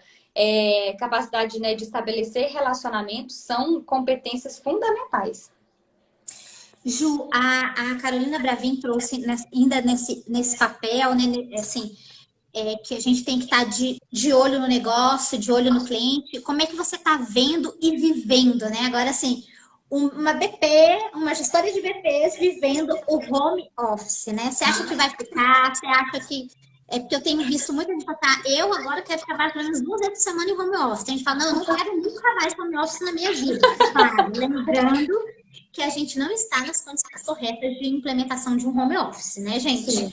capacidade, né, de estabelecer relacionamentos são competências fundamentais. Ju, a Carolina Bravin trouxe ainda nesse papel, né, assim, que a gente tem que estar de olho no negócio, de olho no cliente. Como é que você está vendo e vivendo, né? Agora, assim, uma BP, uma gestora de BPs vivendo o home office, né? Você acha que vai ficar? Você acha que... porque eu tenho visto muita gente falar, eu agora quero trabalhar pelo menos 2 vezes por semana em home office. Tem gente que fala, não, eu não quero nunca mais home office na minha vida. Claro, lembrando que a gente não está nas condições corretas de implementação de um home office, né, gente? Sim.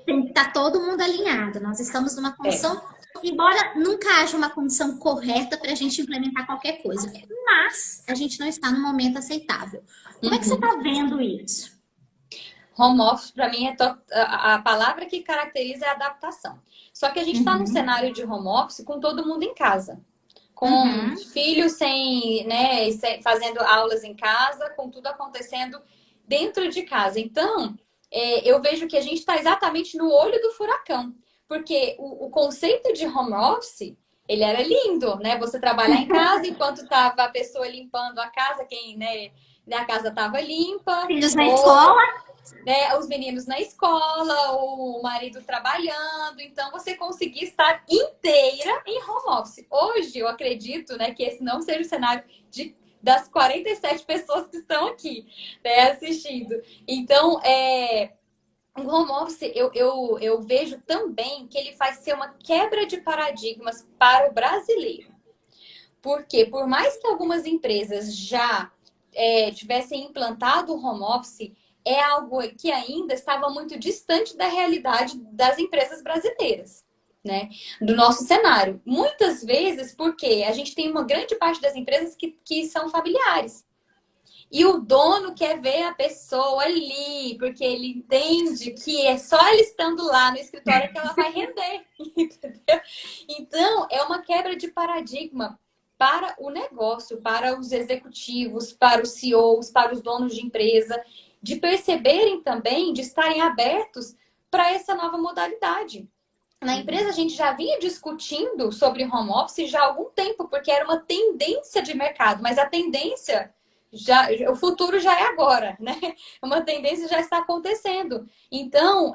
Tem que estar todo mundo alinhado. Nós estamos numa condição, embora nunca haja uma condição correta para a gente implementar qualquer coisa, mas a gente não está no momento aceitável. Como é que você está vendo isso? Home office, para mim, a palavra que caracteriza é adaptação. Só que a gente está num cenário de home office com todo mundo em casa. Com filhos né, fazendo aulas em casa, com tudo acontecendo dentro de casa. Então, eu vejo que a gente está exatamente no olho do furacão. Porque o conceito de home office, ele era lindo, né? Você trabalhar em casa enquanto estava a pessoa limpando a casa, né, a casa estava limpa. Filhos na escola. Né, os meninos na escola, o marido trabalhando, então você conseguir estar inteira em home office. Hoje, eu acredito, né, que esse não seja o cenário das 47 pessoas que estão aqui, né, assistindo. Então, o home office, eu vejo também que ele faz ser uma quebra de paradigmas para o brasileiro. Porque, por mais que algumas empresas já tivessem implantado o home office, é algo que ainda estava muito distante da realidade das empresas brasileiras, né? Do nosso cenário. Muitas vezes porque a gente tem uma grande parte das empresas que são familiares. E o dono quer ver a pessoa ali, porque ele entende que é só ela estando lá no escritório que ela vai render, entendeu? Então, é uma quebra de paradigma para o negócio, para os executivos, para os CEOs, para os donos de empresa, de perceberem também, de estarem abertos para essa nova modalidade. Na empresa, a gente já vinha discutindo sobre home office já há algum tempo, porque era uma tendência de mercado, mas a tendência, o futuro já é agora, né? Uma tendência já está acontecendo. Então,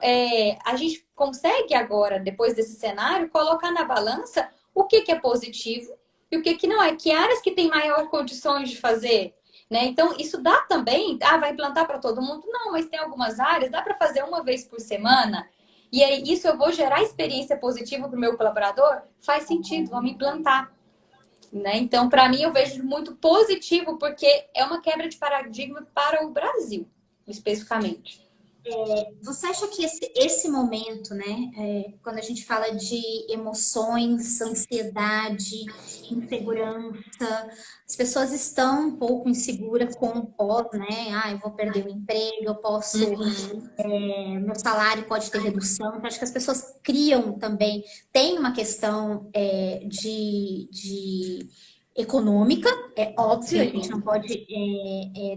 a gente consegue agora, depois desse cenário, colocar na balança o que é positivo e o que não é. Que áreas que tem maior condições de fazer? Né? Então, isso dá também... vai implantar para todo mundo? Não, mas tem algumas áreas, dá para fazer uma vez por semana. E aí, isso eu vou gerar experiência positiva para o meu colaborador? Faz sentido, vamos implantar. Né? Então, para mim, eu vejo muito positivo, porque é uma quebra de paradigma para o Brasil, especificamente. Você acha que esse momento, né, quando a gente fala de emoções, ansiedade, insegurança, as pessoas estão um pouco inseguras com o pós, né? Eu vou perder o emprego, eu posso, meu salário pode ter redução. Então, acho que as pessoas criam também, tem uma questão de econômica, é óbvio, a gente não pode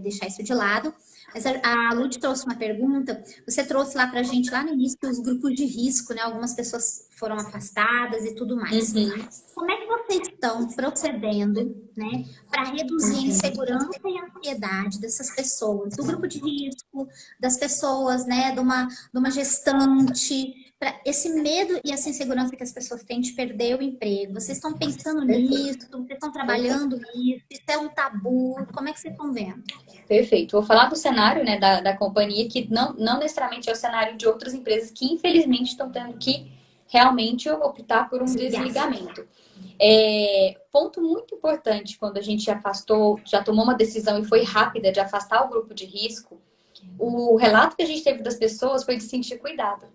deixar isso de lado. Mas a Lud trouxe uma pergunta, você trouxe lá pra gente, lá no início, os grupos de risco, né? Algumas pessoas foram afastadas e tudo mais. Como é que vocês estão procedendo, né, para reduzir a insegurança e a ansiedade dessas pessoas, do grupo de risco, das pessoas, né, de uma gestante, para esse medo e essa insegurança que as pessoas têm de perder o emprego? Vocês estão pensando nisso? Vocês estão trabalhando nisso? Isso é um tabu? Como é que vocês estão vendo? Perfeito. Vou falar do cenário, né, da companhia, que não necessariamente é o cenário de outras empresas que, infelizmente, estão tendo que realmente optar por um desligamento. Ponto muito importante, quando a gente afastou, já tomou uma decisão e foi rápida de afastar o grupo de risco, o relato que a gente teve das pessoas foi de sentir cuidado.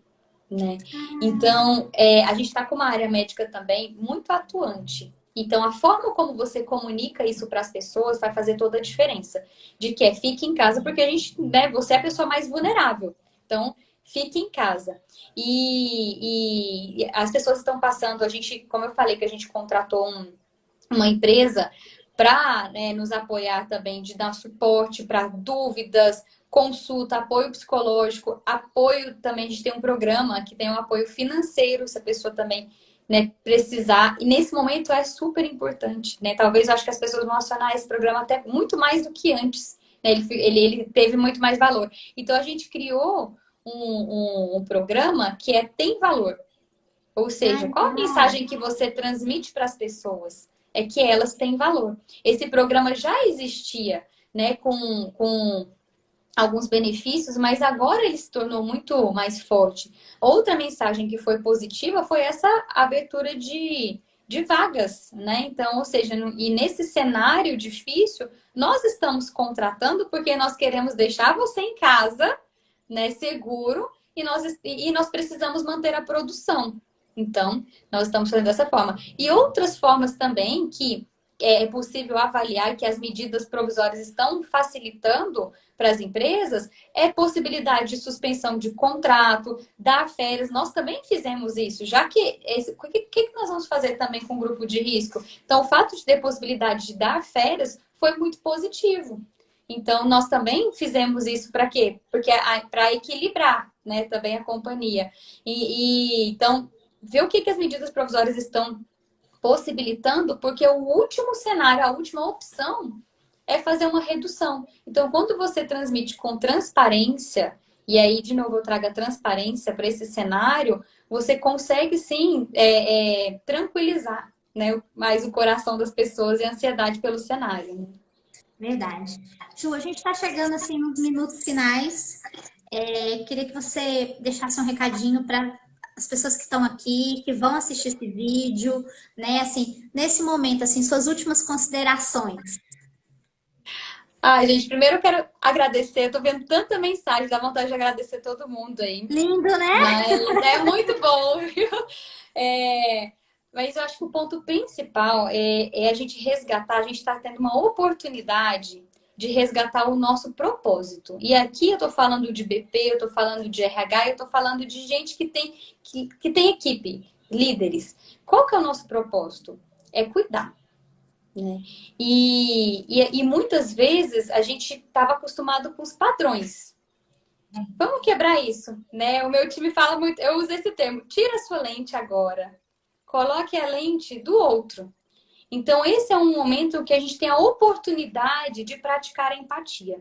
Né? Então, a gente está com uma área médica também muito atuante. Então, a forma como você comunica isso para as pessoas vai fazer toda a diferença. De que fique em casa, porque a gente, né, você é a pessoa mais vulnerável. Então, fique em casa. E as pessoas estão passando, a gente, como eu falei, que a gente contratou uma empresa para, né, nos apoiar também, de dar suporte para dúvidas, consulta, apoio psicológico, apoio também, a gente tem um programa que tem um apoio financeiro, se a pessoa também, né, precisar. E nesse momento é super importante, né? Talvez eu acho que as pessoas vão acionar esse programa até muito mais do que antes, né? Ele teve muito mais valor. Então a gente criou um programa que tem valor. Ou seja, qual a mensagem que você transmite para as pessoas? É que elas têm valor. Esse programa já existia, né, com alguns benefícios, mas agora ele se tornou muito mais forte. Outra mensagem que foi positiva foi essa abertura de vagas, né? Então, ou seja, e nesse cenário difícil, nós estamos contratando porque nós queremos deixar você em casa, né, seguro, e nós precisamos manter a produção. Então, nós estamos fazendo dessa forma. E outras formas também que é possível avaliar que as medidas provisórias estão facilitando para as empresas, é possibilidade de suspensão de contrato, dar férias. Nós também fizemos isso, já que o que nós vamos fazer também com o grupo de risco? Então, o fato de ter possibilidade de dar férias foi muito positivo. Então, nós também fizemos isso para quê? Porque para equilibrar, né, também a companhia. Então, ver o que as medidas provisórias estão possibilitando, porque o último cenário, a última opção é fazer uma redução. Então, quando você transmite com transparência, e aí, de novo, eu trago a transparência para esse cenário, você consegue, sim, tranquilizar, né, mais o coração das pessoas e a ansiedade pelo cenário. Né? Verdade. Ju, a gente está chegando assim nos minutos finais. Queria que você deixasse um recadinho para as pessoas que estão aqui, que vão assistir esse vídeo, né? Assim, nesse momento, assim, suas últimas considerações. Gente, primeiro eu quero agradecer. Eu tô vendo tanta mensagem, dá vontade de agradecer todo mundo aí. Lindo, né? Mas é muito bom, viu? Mas eu acho que o ponto principal é a gente resgatar, a gente está tendo uma oportunidade de resgatar o nosso propósito. E aqui eu tô falando de BP, eu tô falando de RH, eu tô falando de gente que tem equipe, líderes. Qual que é o nosso propósito? É cuidar. Né? E muitas vezes a gente estava acostumado com os padrões. Vamos quebrar isso, né? O meu time fala muito, eu uso esse termo, tira a sua lente agora, coloque a lente do outro. Então, esse é um momento que a gente tem a oportunidade de praticar a empatia.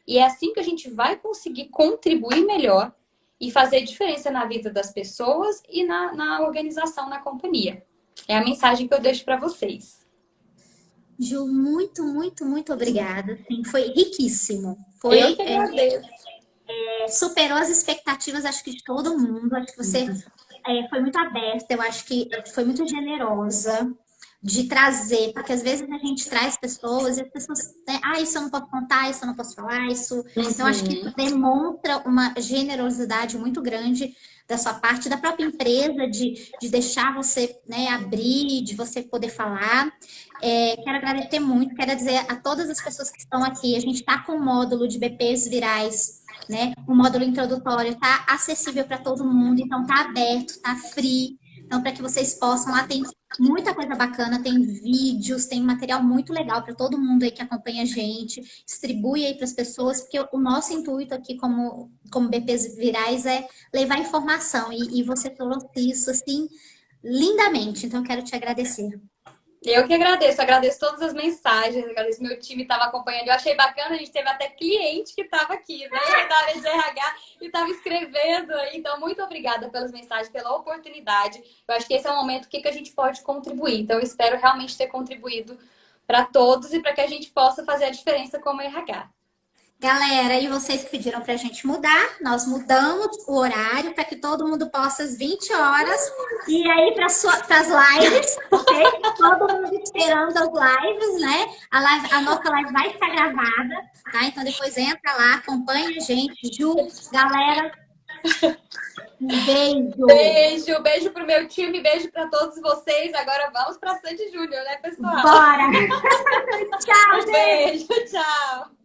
E é assim que a gente vai conseguir contribuir melhor e fazer diferença na vida das pessoas e na organização, na companhia. É a mensagem que eu deixo para vocês. Ju, muito, muito, muito obrigada. Sim, foi riquíssimo. Eu que agradeço. Superou as expectativas, acho que de todo mundo. Acho que você foi muito aberta, eu acho que foi muito generosa de trazer, porque às vezes a gente traz pessoas e as pessoas, né, isso eu não posso contar, isso eu não posso falar, isso. Então, acho que isso demonstra uma generosidade muito grande da sua parte, da própria empresa, de deixar você, né, abrir, de você poder falar. Quero agradecer muito, quero dizer a todas as pessoas que estão aqui, a gente está com o módulo de BPs virais, né? O módulo introdutório está acessível para todo mundo, então está aberto, está free. Então, para que vocês possam, lá tem muita coisa bacana, tem vídeos, tem material muito legal para todo mundo aí que acompanha a gente, distribui aí para as pessoas, porque o nosso intuito aqui como BPs Virais é levar informação, e você trouxe isso, assim, lindamente. Então, quero te agradecer. Eu que agradeço todas as mensagens, agradeço meu time estava acompanhando. Eu achei bacana, a gente teve até cliente que estava aqui, né, da área de RH e estava escrevendo aí. Então, muito obrigada pelas mensagens, pela oportunidade. Eu acho que esse é o momento que a gente pode contribuir. Então, eu espero realmente ter contribuído para todos e para que a gente possa fazer a diferença como RH. Galera, e vocês que pediram para a gente mudar, nós mudamos o horário para que todo mundo possa às 20 horas e aí para as lives, ok? Todo mundo esperando as lives, né? A nossa live vai ficar gravada, tá? Então depois entra lá, acompanha a gente. Ju, galera, um beijo. Beijo pro meu time, beijo para todos vocês. Agora vamos para Sandy Júnior, né, pessoal? Bora! Tchau, gente! Beijo, tchau!